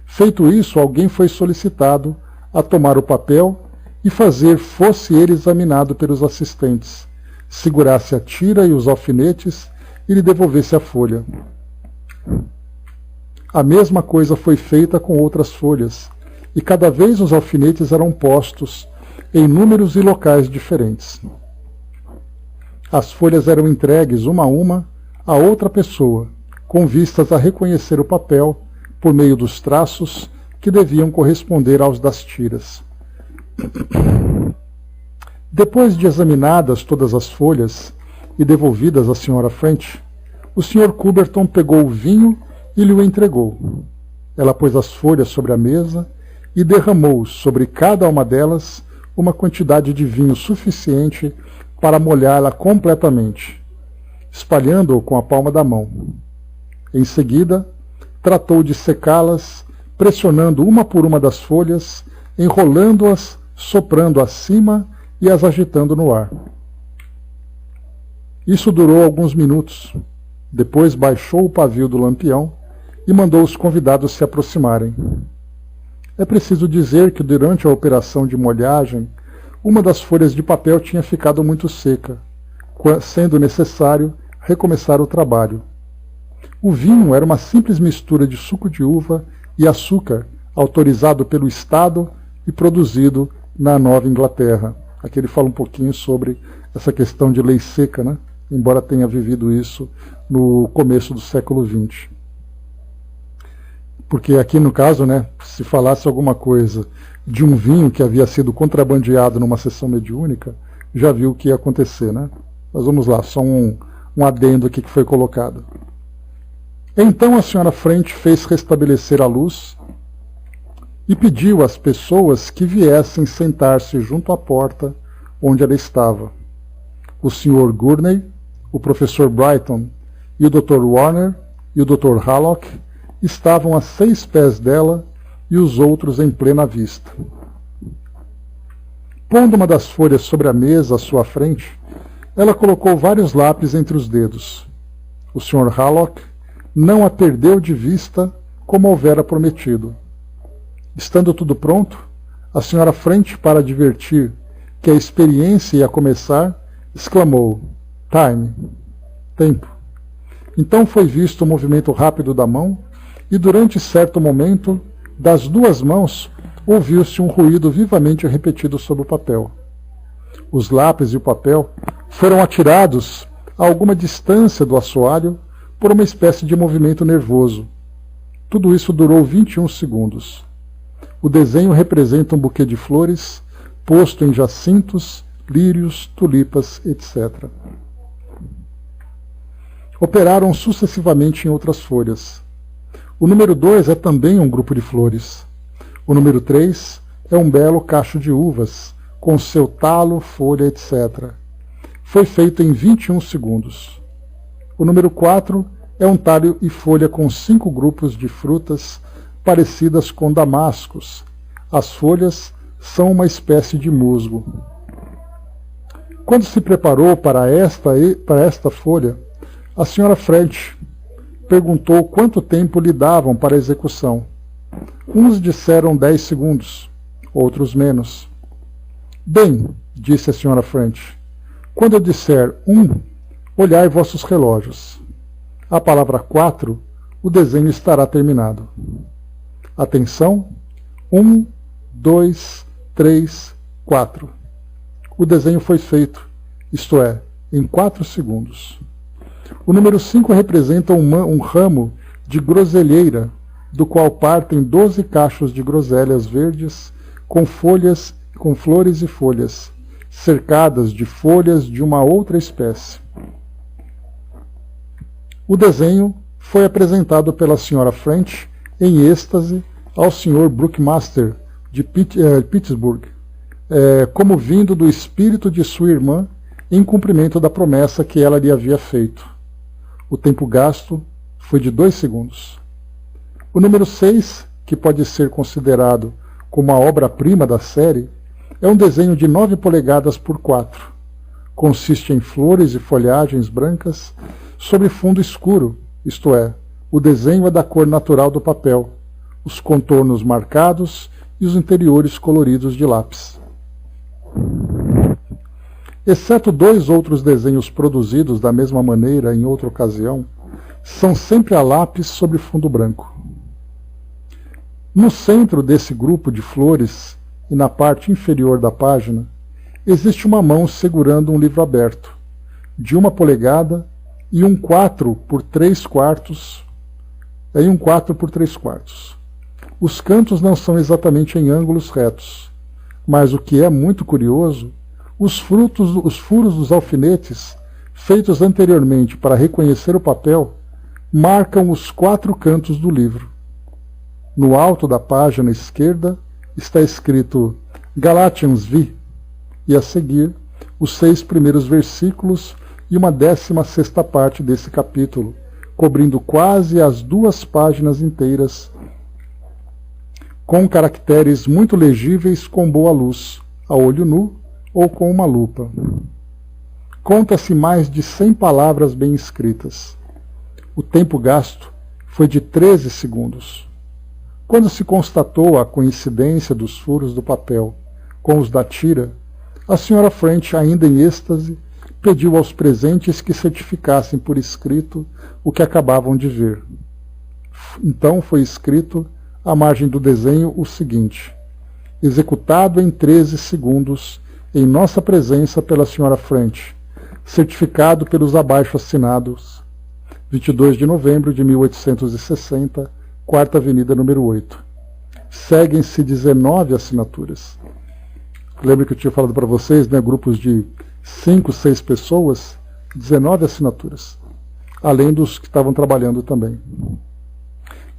Feito isso, alguém foi solicitado a tomar o papel e fosse ele examinado pelos assistentes, segurasse a tira e os alfinetes e lhe devolvesse a folha. A mesma coisa foi feita com outras folhas, e cada vez os alfinetes eram postos em números e locais diferentes. As folhas eram entregues uma a outra pessoa, com vistas a reconhecer o papel por meio dos traços que deviam corresponder aos das tiras. Depois de examinadas todas as folhas e devolvidas à Sra. French, o Sr. Couberton pegou o vinho e lhe o entregou. Ela pôs as folhas sobre a mesa e derramou sobre cada uma delas uma quantidade de vinho suficiente para molhá-la completamente, espalhando-o com a palma da mão. Em seguida, tratou de secá-las, pressionando uma por uma das folhas, enrolando-as, soprando acima e as agitando no ar. Isso durou alguns minutos. Depois baixou o pavio do lampião e mandou os convidados se aproximarem. É preciso dizer que durante a operação de molhagem, uma das folhas de papel tinha ficado muito seca, sendo necessário recomeçar o trabalho. O vinho era uma simples mistura de suco de uva e açúcar, autorizado pelo Estado e produzido na Nova Inglaterra. Aqui ele fala um pouquinho sobre essa questão de lei seca, né? Embora tenha vivido isso no começo do século XX. Porque aqui no caso, né, se falasse alguma coisa de um vinho que havia sido contrabandeado numa sessão mediúnica, já viu o que ia acontecer, né? Mas vamos lá, só um adendo aqui que foi colocado. Então a Sra. French fez restabelecer a luz e pediu às pessoas que viessem sentar-se junto à porta onde ela estava. O Sr. Gurney, o professor Brighton e o Dr. Warner e o Dr. Hallock estavam a 6 pés dela e os outros em plena vista. Pondo uma das folhas sobre a mesa à sua frente, ela colocou vários lápis entre os dedos. O Sr. Hallock não a perdeu de vista como houvera prometido. Estando tudo pronto, a Sra. French, para advertir que a experiência ia começar, exclamou: "Time", tempo. Então foi visto o movimento rápido da mão e durante certo momento, das duas mãos, ouviu-se um ruído vivamente repetido sobre o papel. Os lápis e o papel foram atirados a alguma distância do assoalho por uma espécie de movimento nervoso. Tudo isso durou 21 segundos. O desenho representa um buquê de flores posto em jacintos, lírios, tulipas, etc. Operaram sucessivamente em outras folhas. O número 2 é também um grupo de flores. O número 3 é um belo cacho de uvas, com seu talo, folha, etc. Foi feito em 21 segundos. O número 4 é um talho e folha com 5 grupos de frutas parecidas com damascos. As folhas são uma espécie de musgo. Quando se preparou para esta folha, a Sra. French perguntou quanto tempo lhe davam para a execução. Uns disseram 10 segundos, outros menos. Bem, disse a Sra. French, quando eu disser 1, olhai vossos relógios. A palavra 4, o desenho estará terminado. Atenção, 1, 2, 3, 4. O desenho foi feito, isto é, em 4 segundos. O número 5 representa um ramo de groselheira, do qual partem 12 cachos de groselhas verdes com flores e folhas, cercadas de folhas de uma outra espécie. O desenho foi apresentado pela Sra. French em êxtase ao Sr. Brookmaster de Pittsburgh, como vindo do espírito de sua irmã em cumprimento da promessa que ela lhe havia feito. O tempo gasto foi de 2 segundos. O número 6, que pode ser considerado como a obra-prima da série, é um desenho de 9 polegadas por 4. Consiste em flores e folhagens brancas sobre fundo escuro, isto é, o desenho é da cor natural do papel, os contornos marcados e os interiores coloridos de lápis. Exceto 2 outros desenhos produzidos da mesma maneira em outra ocasião, são sempre a lápis sobre fundo branco. No centro desse grupo de flores e na parte inferior da página, existe uma mão segurando um livro aberto, de 1 polegada e um 4 por 3 quartos. Os cantos não são exatamente em ângulos retos, mas o que é muito curioso, os furos dos alfinetes feitos anteriormente para reconhecer o papel, marcam os 4 cantos do livro. No alto da página esquerda está escrito Galatians V, e a seguir os 6 primeiros versículos e uma 16ª parte desse capítulo, cobrindo quase as 2 páginas inteiras, com caracteres muito legíveis com boa luz, a olho nu ou com uma lupa. Conta-se mais de 100 palavras bem escritas. O tempo gasto foi de 13 segundos. Quando se constatou a coincidência dos furos do papel com os da tira, a senhora French, ainda em êxtase, pediu aos presentes que certificassem por escrito o que acabavam de ver. Então foi escrito, à margem do desenho, o seguinte: executado em 13 segundos, em nossa presença pela senhora French, certificado pelos abaixo assinados, 22 de novembro de 1860, 4ª Avenida, número 8. Seguem-se 19 assinaturas. Lembra que eu tinha falado para vocês, né, grupos de 5, 6 pessoas, 19 assinaturas, além dos que estavam trabalhando também.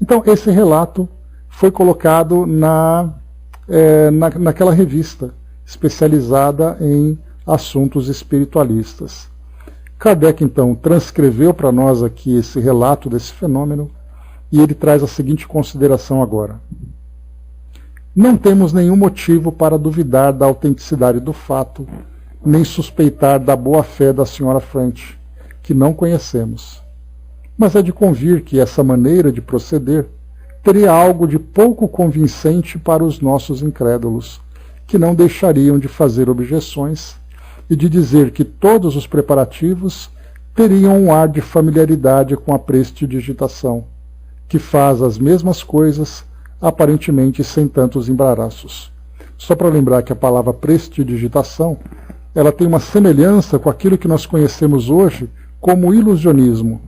Então, esse relato foi colocado naquela revista especializada em assuntos espiritualistas. Kardec, então, transcreveu para nós aqui esse relato desse fenômeno e ele traz a seguinte consideração agora. Não temos nenhum motivo para duvidar da autenticidade do fato, nem suspeitar da boa-fé da senhora French, que não conhecemos. Mas é de convir que essa maneira de proceder teria algo de pouco convincente para os nossos incrédulos, que não deixariam de fazer objeções e de dizer que todos os preparativos teriam um ar de familiaridade com a prestidigitação, que faz as mesmas coisas, aparentemente sem tantos embaraços. Só para lembrar que a palavra prestidigitação, ela tem uma semelhança com aquilo que nós conhecemos hoje como ilusionismo.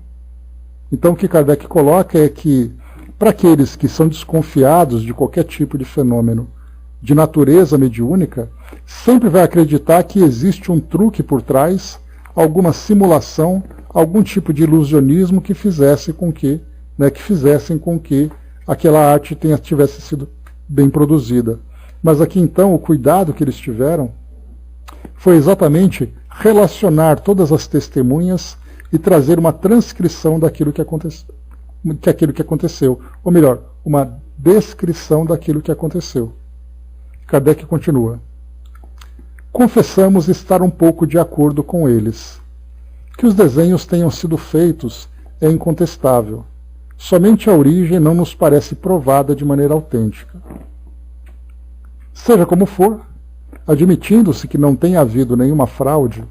Então o que Kardec coloca é que, para aqueles que são desconfiados de qualquer tipo de fenômeno de natureza mediúnica, sempre vai acreditar que existe um truque por trás, alguma simulação, algum tipo de ilusionismo que fizessem com que aquela arte tivesse sido bem produzida. Mas aqui então o cuidado que eles tiveram foi exatamente relacionar todas as testemunhas e trazer uma transcrição daquilo que aconteceu, ou melhor, uma descrição daquilo que aconteceu. Kardec continua. Confessamos estar um pouco de acordo com eles. Que os desenhos tenham sido feitos é incontestável. Somente a origem não nos parece provada de maneira autêntica. Seja como for, admitindo-se que não tenha havido nenhuma fraude,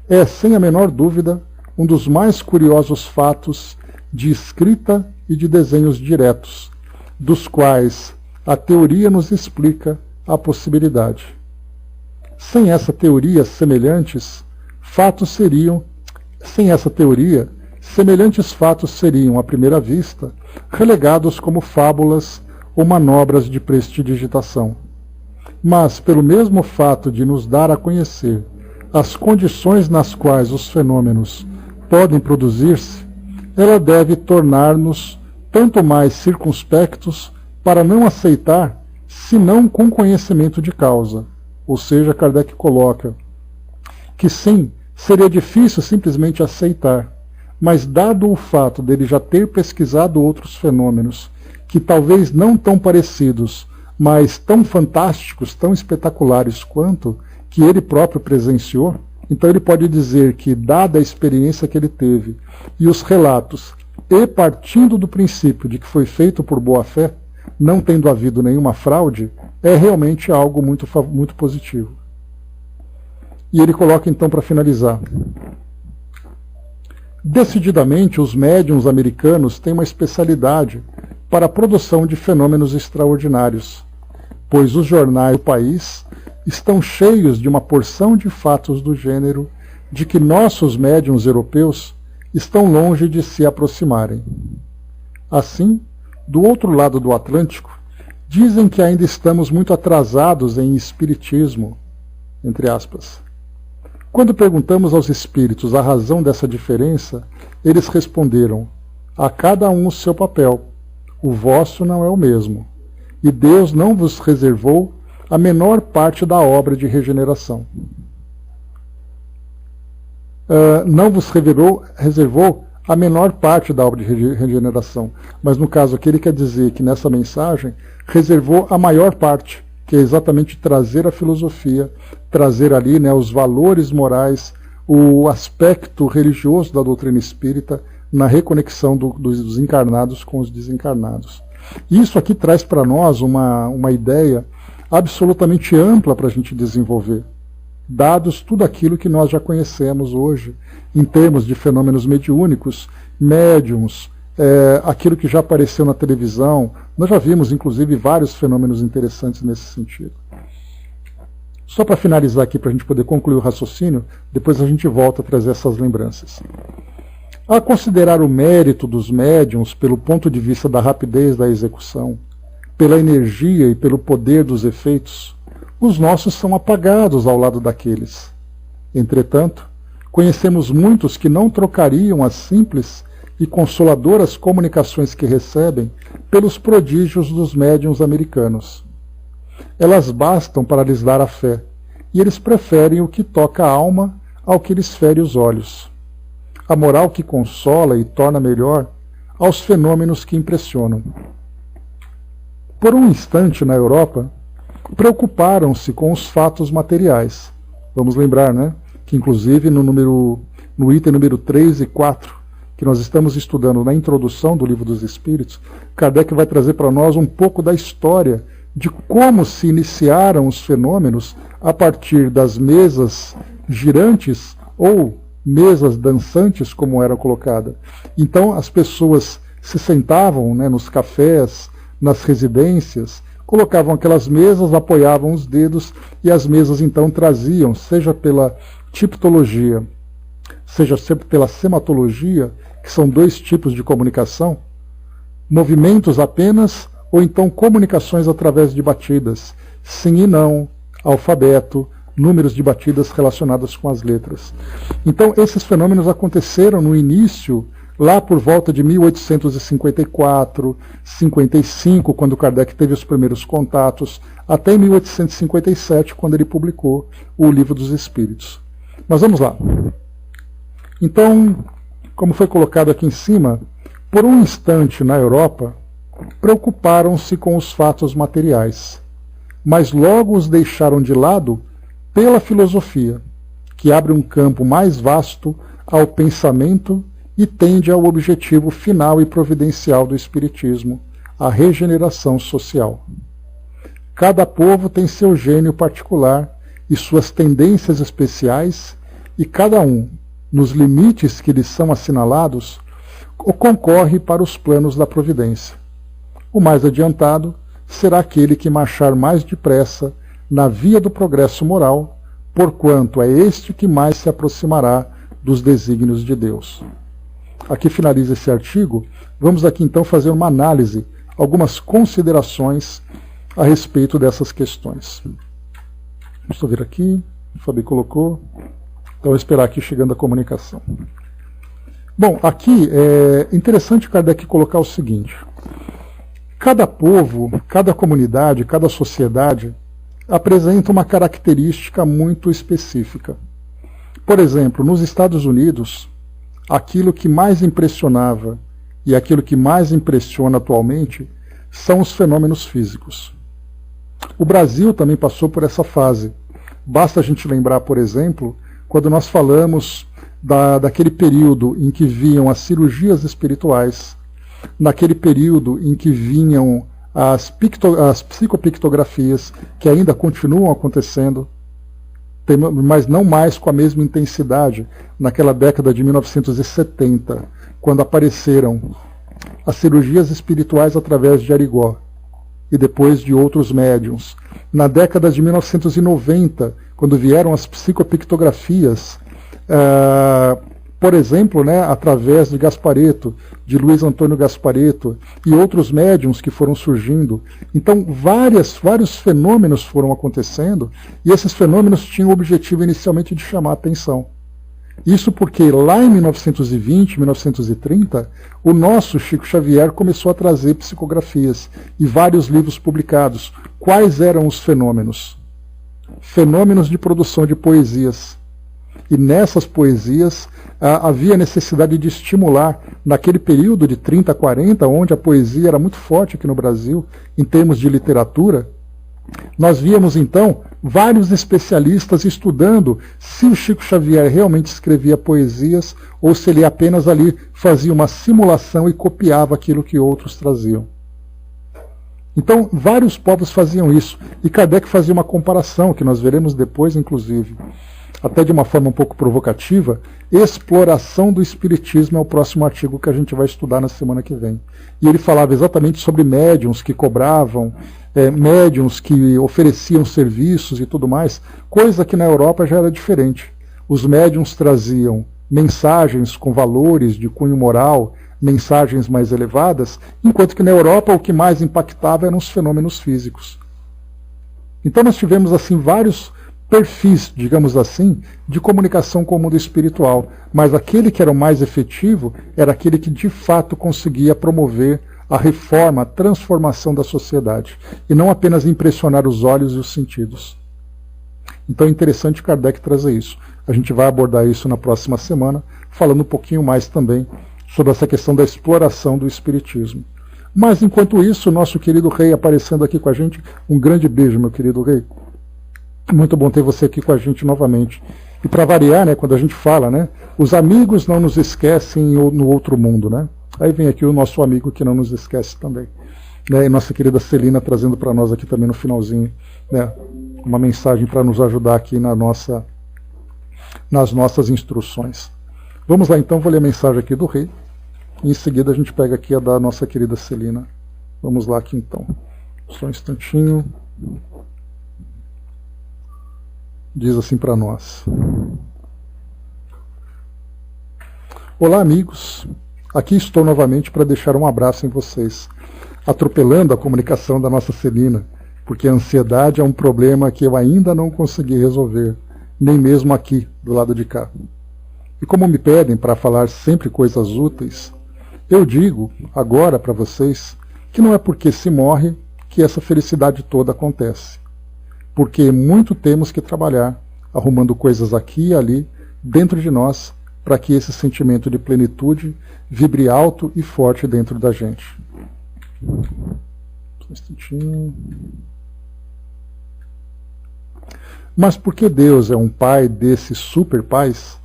é, sem a menor dúvida, um dos mais curiosos fatos de escrita e de desenhos diretos, dos quais a teoria nos explica a possibilidade. Sem essa teoria, semelhantes fatos seriam, à primeira vista, relegados como fábulas ou manobras de prestidigitação. Mas, pelo mesmo fato de nos dar a conhecer as condições nas quais os fenômenos podem produzir-se, ela deve tornar-nos tanto mais circunspectos para não aceitar senão com conhecimento de causa. Ou seja, Kardec coloca que sim, seria difícil simplesmente aceitar, mas dado o fato dele já ter pesquisado outros fenômenos, que talvez não tão parecidos, mas tão fantásticos, tão espetaculares quanto, que ele próprio presenciou, então ele pode dizer que, dada a experiência que ele teve e os relatos, e partindo do princípio de que foi feito por boa-fé, não tendo havido nenhuma fraude, é realmente algo muito positivo. E ele coloca então para finalizar. Decididamente, os médiuns americanos têm uma especialidade para a produção de fenômenos extraordinários, pois os jornais do país estão cheios de uma porção de fatos do gênero de que nossos médiuns europeus estão longe de se aproximarem. Assim, do outro lado do Atlântico, dizem que ainda estamos muito atrasados em espiritismo, entre aspas. Quando perguntamos aos espíritos a razão dessa diferença, eles responderam: a cada um o seu papel, o vosso não é o mesmo, e Deus não vos reservou a menor parte da obra de regeneração. Não vos reservou a menor parte da obra de regeneração, mas no caso aqui ele quer dizer que nessa mensagem reservou a maior parte, que é exatamente trazer a filosofia, trazer ali, né, os valores morais, o aspecto religioso da doutrina espírita na reconexão dos encarnados com os desencarnados. Isso aqui traz para nós uma ideia absolutamente ampla para a gente desenvolver, dados tudo aquilo que nós já conhecemos hoje, em termos de fenômenos mediúnicos, médiums, aquilo que já apareceu na televisão. Nós já vimos, inclusive, vários fenômenos interessantes nesse sentido. Só para finalizar aqui, para a gente poder concluir o raciocínio, depois a gente volta a trazer essas lembranças. A considerar o mérito dos médiums pelo ponto de vista da rapidez da execução, pela energia e pelo poder dos efeitos, os nossos são apagados ao lado daqueles. Entretanto, conhecemos muitos que não trocariam as simples e consoladoras comunicações que recebem pelos prodígios dos médiuns americanos. Elas bastam para lhes dar a fé, e eles preferem o que toca a alma ao que lhes fere os olhos. A moral que consola e torna melhor aos fenômenos que impressionam. Por um instante, na Europa, preocuparam-se com os fatos materiais. Vamos lembrar, né, que inclusive no item número 3 e 4, que nós estamos estudando na introdução do Livro dos Espíritos, Kardec vai trazer para nós um pouco da história de como se iniciaram os fenômenos a partir das mesas girantes ou mesas dançantes, como era colocada. Então as pessoas se sentavam, né, nos cafés, nas residências, colocavam aquelas mesas, apoiavam os dedos, e as mesas então traziam, seja pela tiptologia, seja pela sematologia, que são dois tipos de comunicação, movimentos apenas, ou então comunicações através de batidas, sim e não, alfabeto, números de batidas relacionadas com as letras. Então esses fenômenos aconteceram no início, lá por volta de 1854, 55, quando Kardec teve os primeiros contatos, até 1857, quando ele publicou o Livro dos Espíritos. Mas vamos lá. Então, como foi colocado aqui em cima, por um instante na Europa, preocuparam-se com os fatos materiais, mas logo os deixaram de lado pela filosofia, que abre um campo mais vasto ao pensamento e tende ao objetivo final e providencial do Espiritismo, a regeneração social. Cada povo tem seu gênio particular e suas tendências especiais, e cada um, nos limites que lhes são assinalados, concorre para os planos da providência. O mais adiantado será aquele que marchar mais depressa na via do progresso moral, porquanto é este que mais se aproximará dos desígnios de Deus. Aqui finaliza esse artigo. Vamos aqui então fazer uma análise, algumas considerações a respeito dessas questões. Deixa eu ver aqui, o Fabi colocou. Então, vou esperar aqui chegando a comunicação. Bom, aqui é interessante Kardec colocar o seguinte: cada povo, cada comunidade, cada sociedade apresenta uma característica muito específica. Por exemplo, nos Estados Unidos, aquilo que mais impressionava e aquilo que mais impressiona atualmente são os fenômenos físicos. O Brasil também passou por essa fase. Basta a gente lembrar, por exemplo, quando nós falamos daquele período em que vinham as cirurgias espirituais, naquele período em que vinham as psicopictografias, que ainda continuam acontecendo, mas não mais com a mesma intensidade, naquela década de 1970, quando apareceram as cirurgias espirituais através de Arigó e depois de outros médiuns. Na década de 1990, quando vieram as psicopictografias Por exemplo, né, através de Gasparetto, de Luiz Antônio Gasparetto e outros médiums que foram surgindo. Então, vários fenômenos foram acontecendo e esses fenômenos tinham o objetivo inicialmente de chamar a atenção. Isso porque lá em 1920, 1930, o nosso Chico Xavier começou a trazer psicografias e vários livros publicados. Quais eram os fenômenos? Fenômenos de produção de poesias. E nessas poesias havia necessidade de estimular, naquele período de 30 a 40, onde a poesia era muito forte aqui no Brasil, em termos de literatura, nós víamos então vários especialistas estudando se o Chico Xavier realmente escrevia poesias ou se ele apenas ali fazia uma simulação e copiava aquilo que outros traziam. Então, vários povos faziam isso, e Kardec fazia uma comparação, que nós veremos depois, inclusive, até de uma forma um pouco provocativa. Exploração do Espiritismo é o próximo artigo que a gente vai estudar na semana que vem. E ele falava exatamente sobre médiuns que cobravam, médiuns que ofereciam serviços e tudo mais, coisa que na Europa já era diferente. Os médiuns traziam mensagens com valores de cunho moral, mensagens mais elevadas, enquanto que na Europa o que mais impactava eram os fenômenos físicos. Então nós tivemos assim vários perfis, digamos assim, de comunicação com o mundo espiritual, mas aquele que era o mais efetivo era aquele que de fato conseguia promover a reforma, a transformação da sociedade, e não apenas impressionar os olhos e os sentidos. Então é interessante Kardec trazer isso. A gente vai abordar isso na próxima semana, falando um pouquinho mais também sobre essa questão da exploração do Espiritismo. Mas enquanto isso, o nosso querido Rei aparecendo aqui com a gente, um grande beijo, meu querido Rei. Muito bom ter você aqui com a gente novamente. E para variar, né, quando a gente fala, né, os amigos não nos esquecem no outro mundo, né? Aí vem aqui o nosso amigo que não nos esquece também. Né, e nossa querida Celina trazendo para nós aqui também no finalzinho, né, uma mensagem para nos ajudar aqui nas nossas instruções. Vamos lá então, vou ler a mensagem aqui do Rei. E em seguida a gente pega aqui a da nossa querida Celina. Vamos lá aqui então. Só um instantinho. Diz assim para nós. Olá, amigos. Aqui estou novamente para deixar um abraço em vocês, atropelando a comunicação da nossa Celina, porque a ansiedade é um problema que eu ainda não consegui resolver, nem mesmo aqui, do lado de cá. E como me pedem para falar sempre coisas úteis, eu digo agora para vocês que não é porque se morre que essa felicidade toda acontece. Porque muito temos que trabalhar, arrumando coisas aqui e ali, dentro de nós, para que esse sentimento de plenitude vibre alto e forte dentro da gente. Um instantinho. Mas porque Deus é um Pai desses super pais,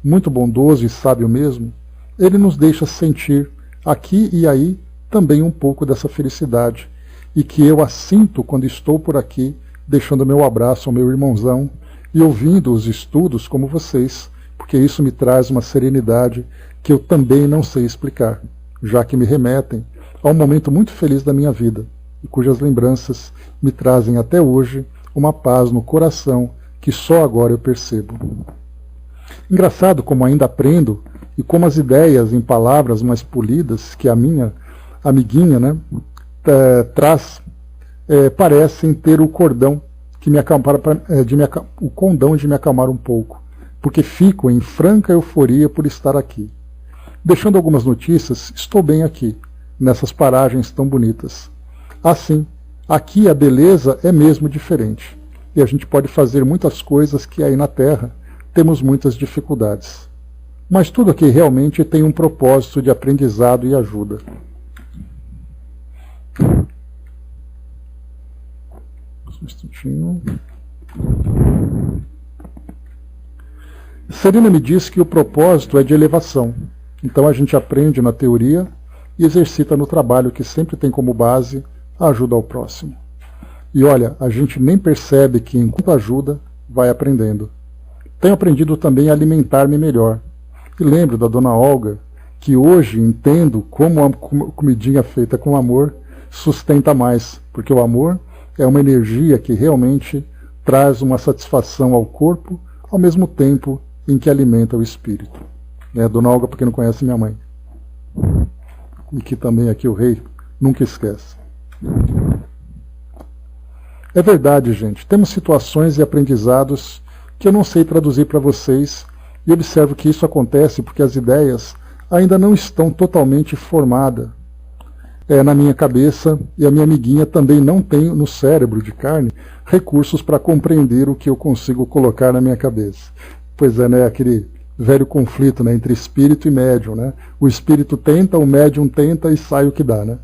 muito bondoso e sábio mesmo, Ele nos deixa sentir, aqui e aí, também um pouco dessa felicidade, e que eu a sinto quando estou por aqui, deixando meu abraço ao meu irmãozão e ouvindo os estudos como vocês, porque isso me traz uma serenidade que eu também não sei explicar, já que me remetem a um momento muito feliz da minha vida, e cujas lembranças me trazem até hoje uma paz no coração que só agora eu percebo. Engraçado como ainda aprendo e como as ideias em palavras mais polidas que a minha amiguinha, né, traz, parecem ter o cordão que me acalmar, o condão de me acalmar um pouco, porque fico em franca euforia por estar aqui. Deixando algumas notícias, estou bem aqui, nessas paragens tão bonitas. Assim, aqui a beleza é mesmo diferente, e a gente pode fazer muitas coisas que aí na Terra temos muitas dificuldades. Mas tudo aqui realmente tem um propósito de aprendizado e ajuda. Um instantinho. Celina me diz que o propósito é de elevação. Então a gente aprende na teoria e exercita no trabalho, que sempre tem como base a ajuda ao próximo. E olha, a gente nem percebe que enquanto ajuda, vai aprendendo. Tenho aprendido também a alimentar-me melhor. E lembro da dona Olga, que hoje entendo como a comidinha feita com amor sustenta mais, porque o amor é uma energia que realmente traz uma satisfação ao corpo, ao mesmo tempo em que alimenta o espírito. Dona Olga, para quem não conhece, minha mãe. E que também aqui o rei nunca esquece. É verdade, gente. Temos situações e aprendizados que eu não sei traduzir para vocês, e observo que isso acontece porque as ideias ainda não estão totalmente formadas na minha cabeça, e a minha amiguinha também não tem no cérebro de carne recursos para compreender o que eu consigo colocar na minha cabeça. Pois é, né, aquele velho conflito, né, entre espírito e médium, né? O espírito tenta, o médium tenta e sai o que dá, né?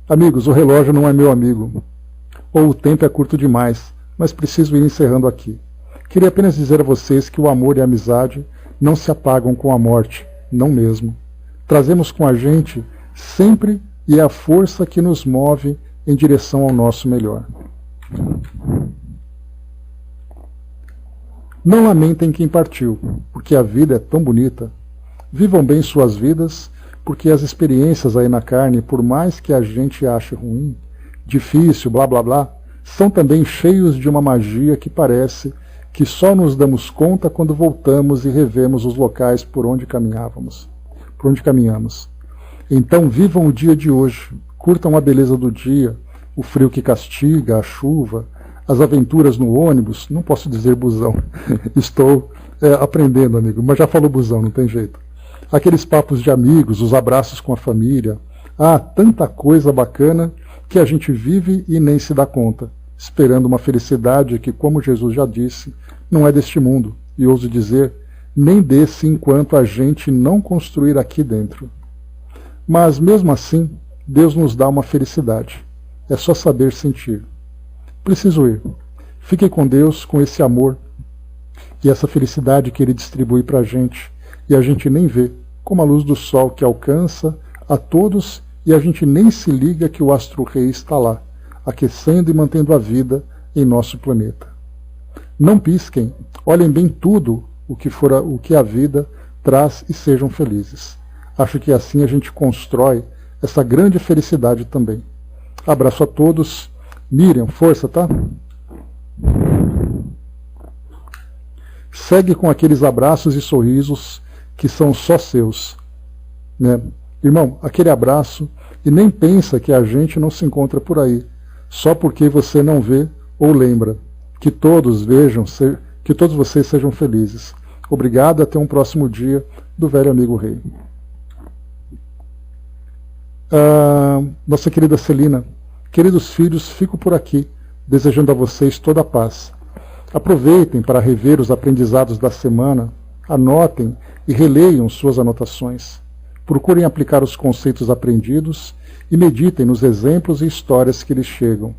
Amigos, o relógio não é meu amigo, ou o tempo é curto demais, mas preciso ir encerrando aqui. Queria apenas dizer a vocês que o amor e a amizade não se apagam com a morte, não mesmo. Trazemos com a gente sempre, e é a força que nos move em direção ao nosso melhor. Não lamentem quem partiu, porque a vida é tão bonita. Vivam bem suas vidas, porque as experiências aí na carne, por mais que a gente ache ruim, difícil, blá blá blá, são também cheios de uma magia que parece que só nos damos conta quando voltamos e revemos os locais por onde caminhamos. Então vivam o dia de hoje, curtam a beleza do dia, o frio que castiga, a chuva, as aventuras no ônibus, não posso dizer busão, estou aprendendo, amigo, mas já falou busão, não tem jeito. Aqueles papos de amigos, os abraços com a família, tanta coisa bacana que a gente vive e nem se dá conta, esperando uma felicidade que, como Jesus já disse, não é deste mundo, e ouso dizer, nem desse enquanto a gente não construir aqui dentro. Mas, mesmo assim, Deus nos dá uma felicidade. É só saber sentir. Preciso ir. Fiquem com Deus, com esse amor e essa felicidade que Ele distribui para a gente, e a gente nem vê, como a luz do sol que alcança a todos, e a gente nem se liga que o astro-rei está lá, aquecendo e mantendo a vida em nosso planeta. Não pisquem, olhem bem tudo o que a vida traz e sejam felizes. Acho que assim a gente constrói essa grande felicidade também. Abraço a todos. Miriam, força, tá? Segue com aqueles abraços e sorrisos que são só seus, né? Irmão, aquele abraço, e nem pensa que a gente não se encontra por aí, só porque você não vê ou lembra. Que todos vocês sejam felizes. Obrigado, até um próximo dia do velho amigo rei. Nossa querida Celina, queridos filhos, fico por aqui, desejando a vocês toda a paz. Aproveitem para rever os aprendizados da semana, anotem e releiam suas anotações. Procurem aplicar os conceitos aprendidos e meditem nos exemplos e histórias que lhes chegam.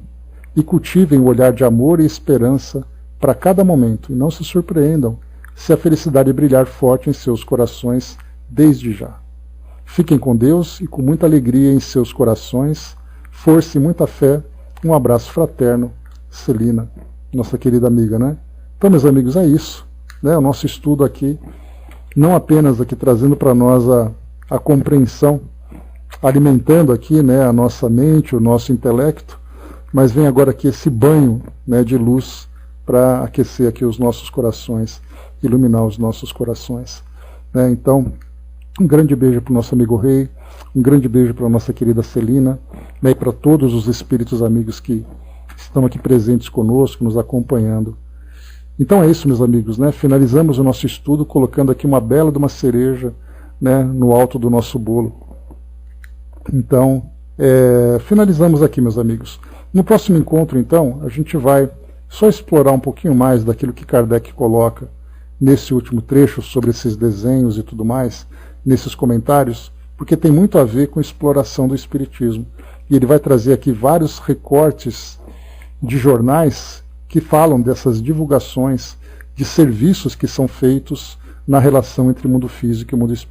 E cultivem o olhar de amor e esperança para cada momento, e não se surpreendam se a felicidade brilhar forte em seus corações desde já. Fiquem com Deus e com muita alegria em seus corações, força e muita fé. Um abraço fraterno, Celina, nossa querida amiga, né? Então, meus amigos, é isso, né? O nosso estudo aqui, não apenas aqui trazendo para nós a compreensão, alimentando aqui, né, a nossa mente, o nosso intelecto, mas vem agora aqui esse banho, né, de luz para aquecer aqui os nossos corações, iluminar os nossos corações, né? Então, um grande beijo para o nosso amigo rei, um grande beijo para a nossa querida Celina, né, e para todos os espíritos amigos que estão aqui presentes conosco, nos acompanhando. Então é isso, meus amigos, né? Finalizamos o nosso estudo colocando aqui uma bela de uma cereja, né, no alto do nosso bolo. Então, finalizamos aqui, meus amigos. No próximo encontro, então, a gente vai só explorar um pouquinho mais daquilo que Kardec coloca nesse último trecho sobre esses desenhos e tudo mais, nesses comentários, porque tem muito a ver com a exploração do Espiritismo. E ele vai trazer aqui vários recortes de jornais que falam dessas divulgações de serviços que são feitos na relação entre o mundo físico e o mundo espiritual.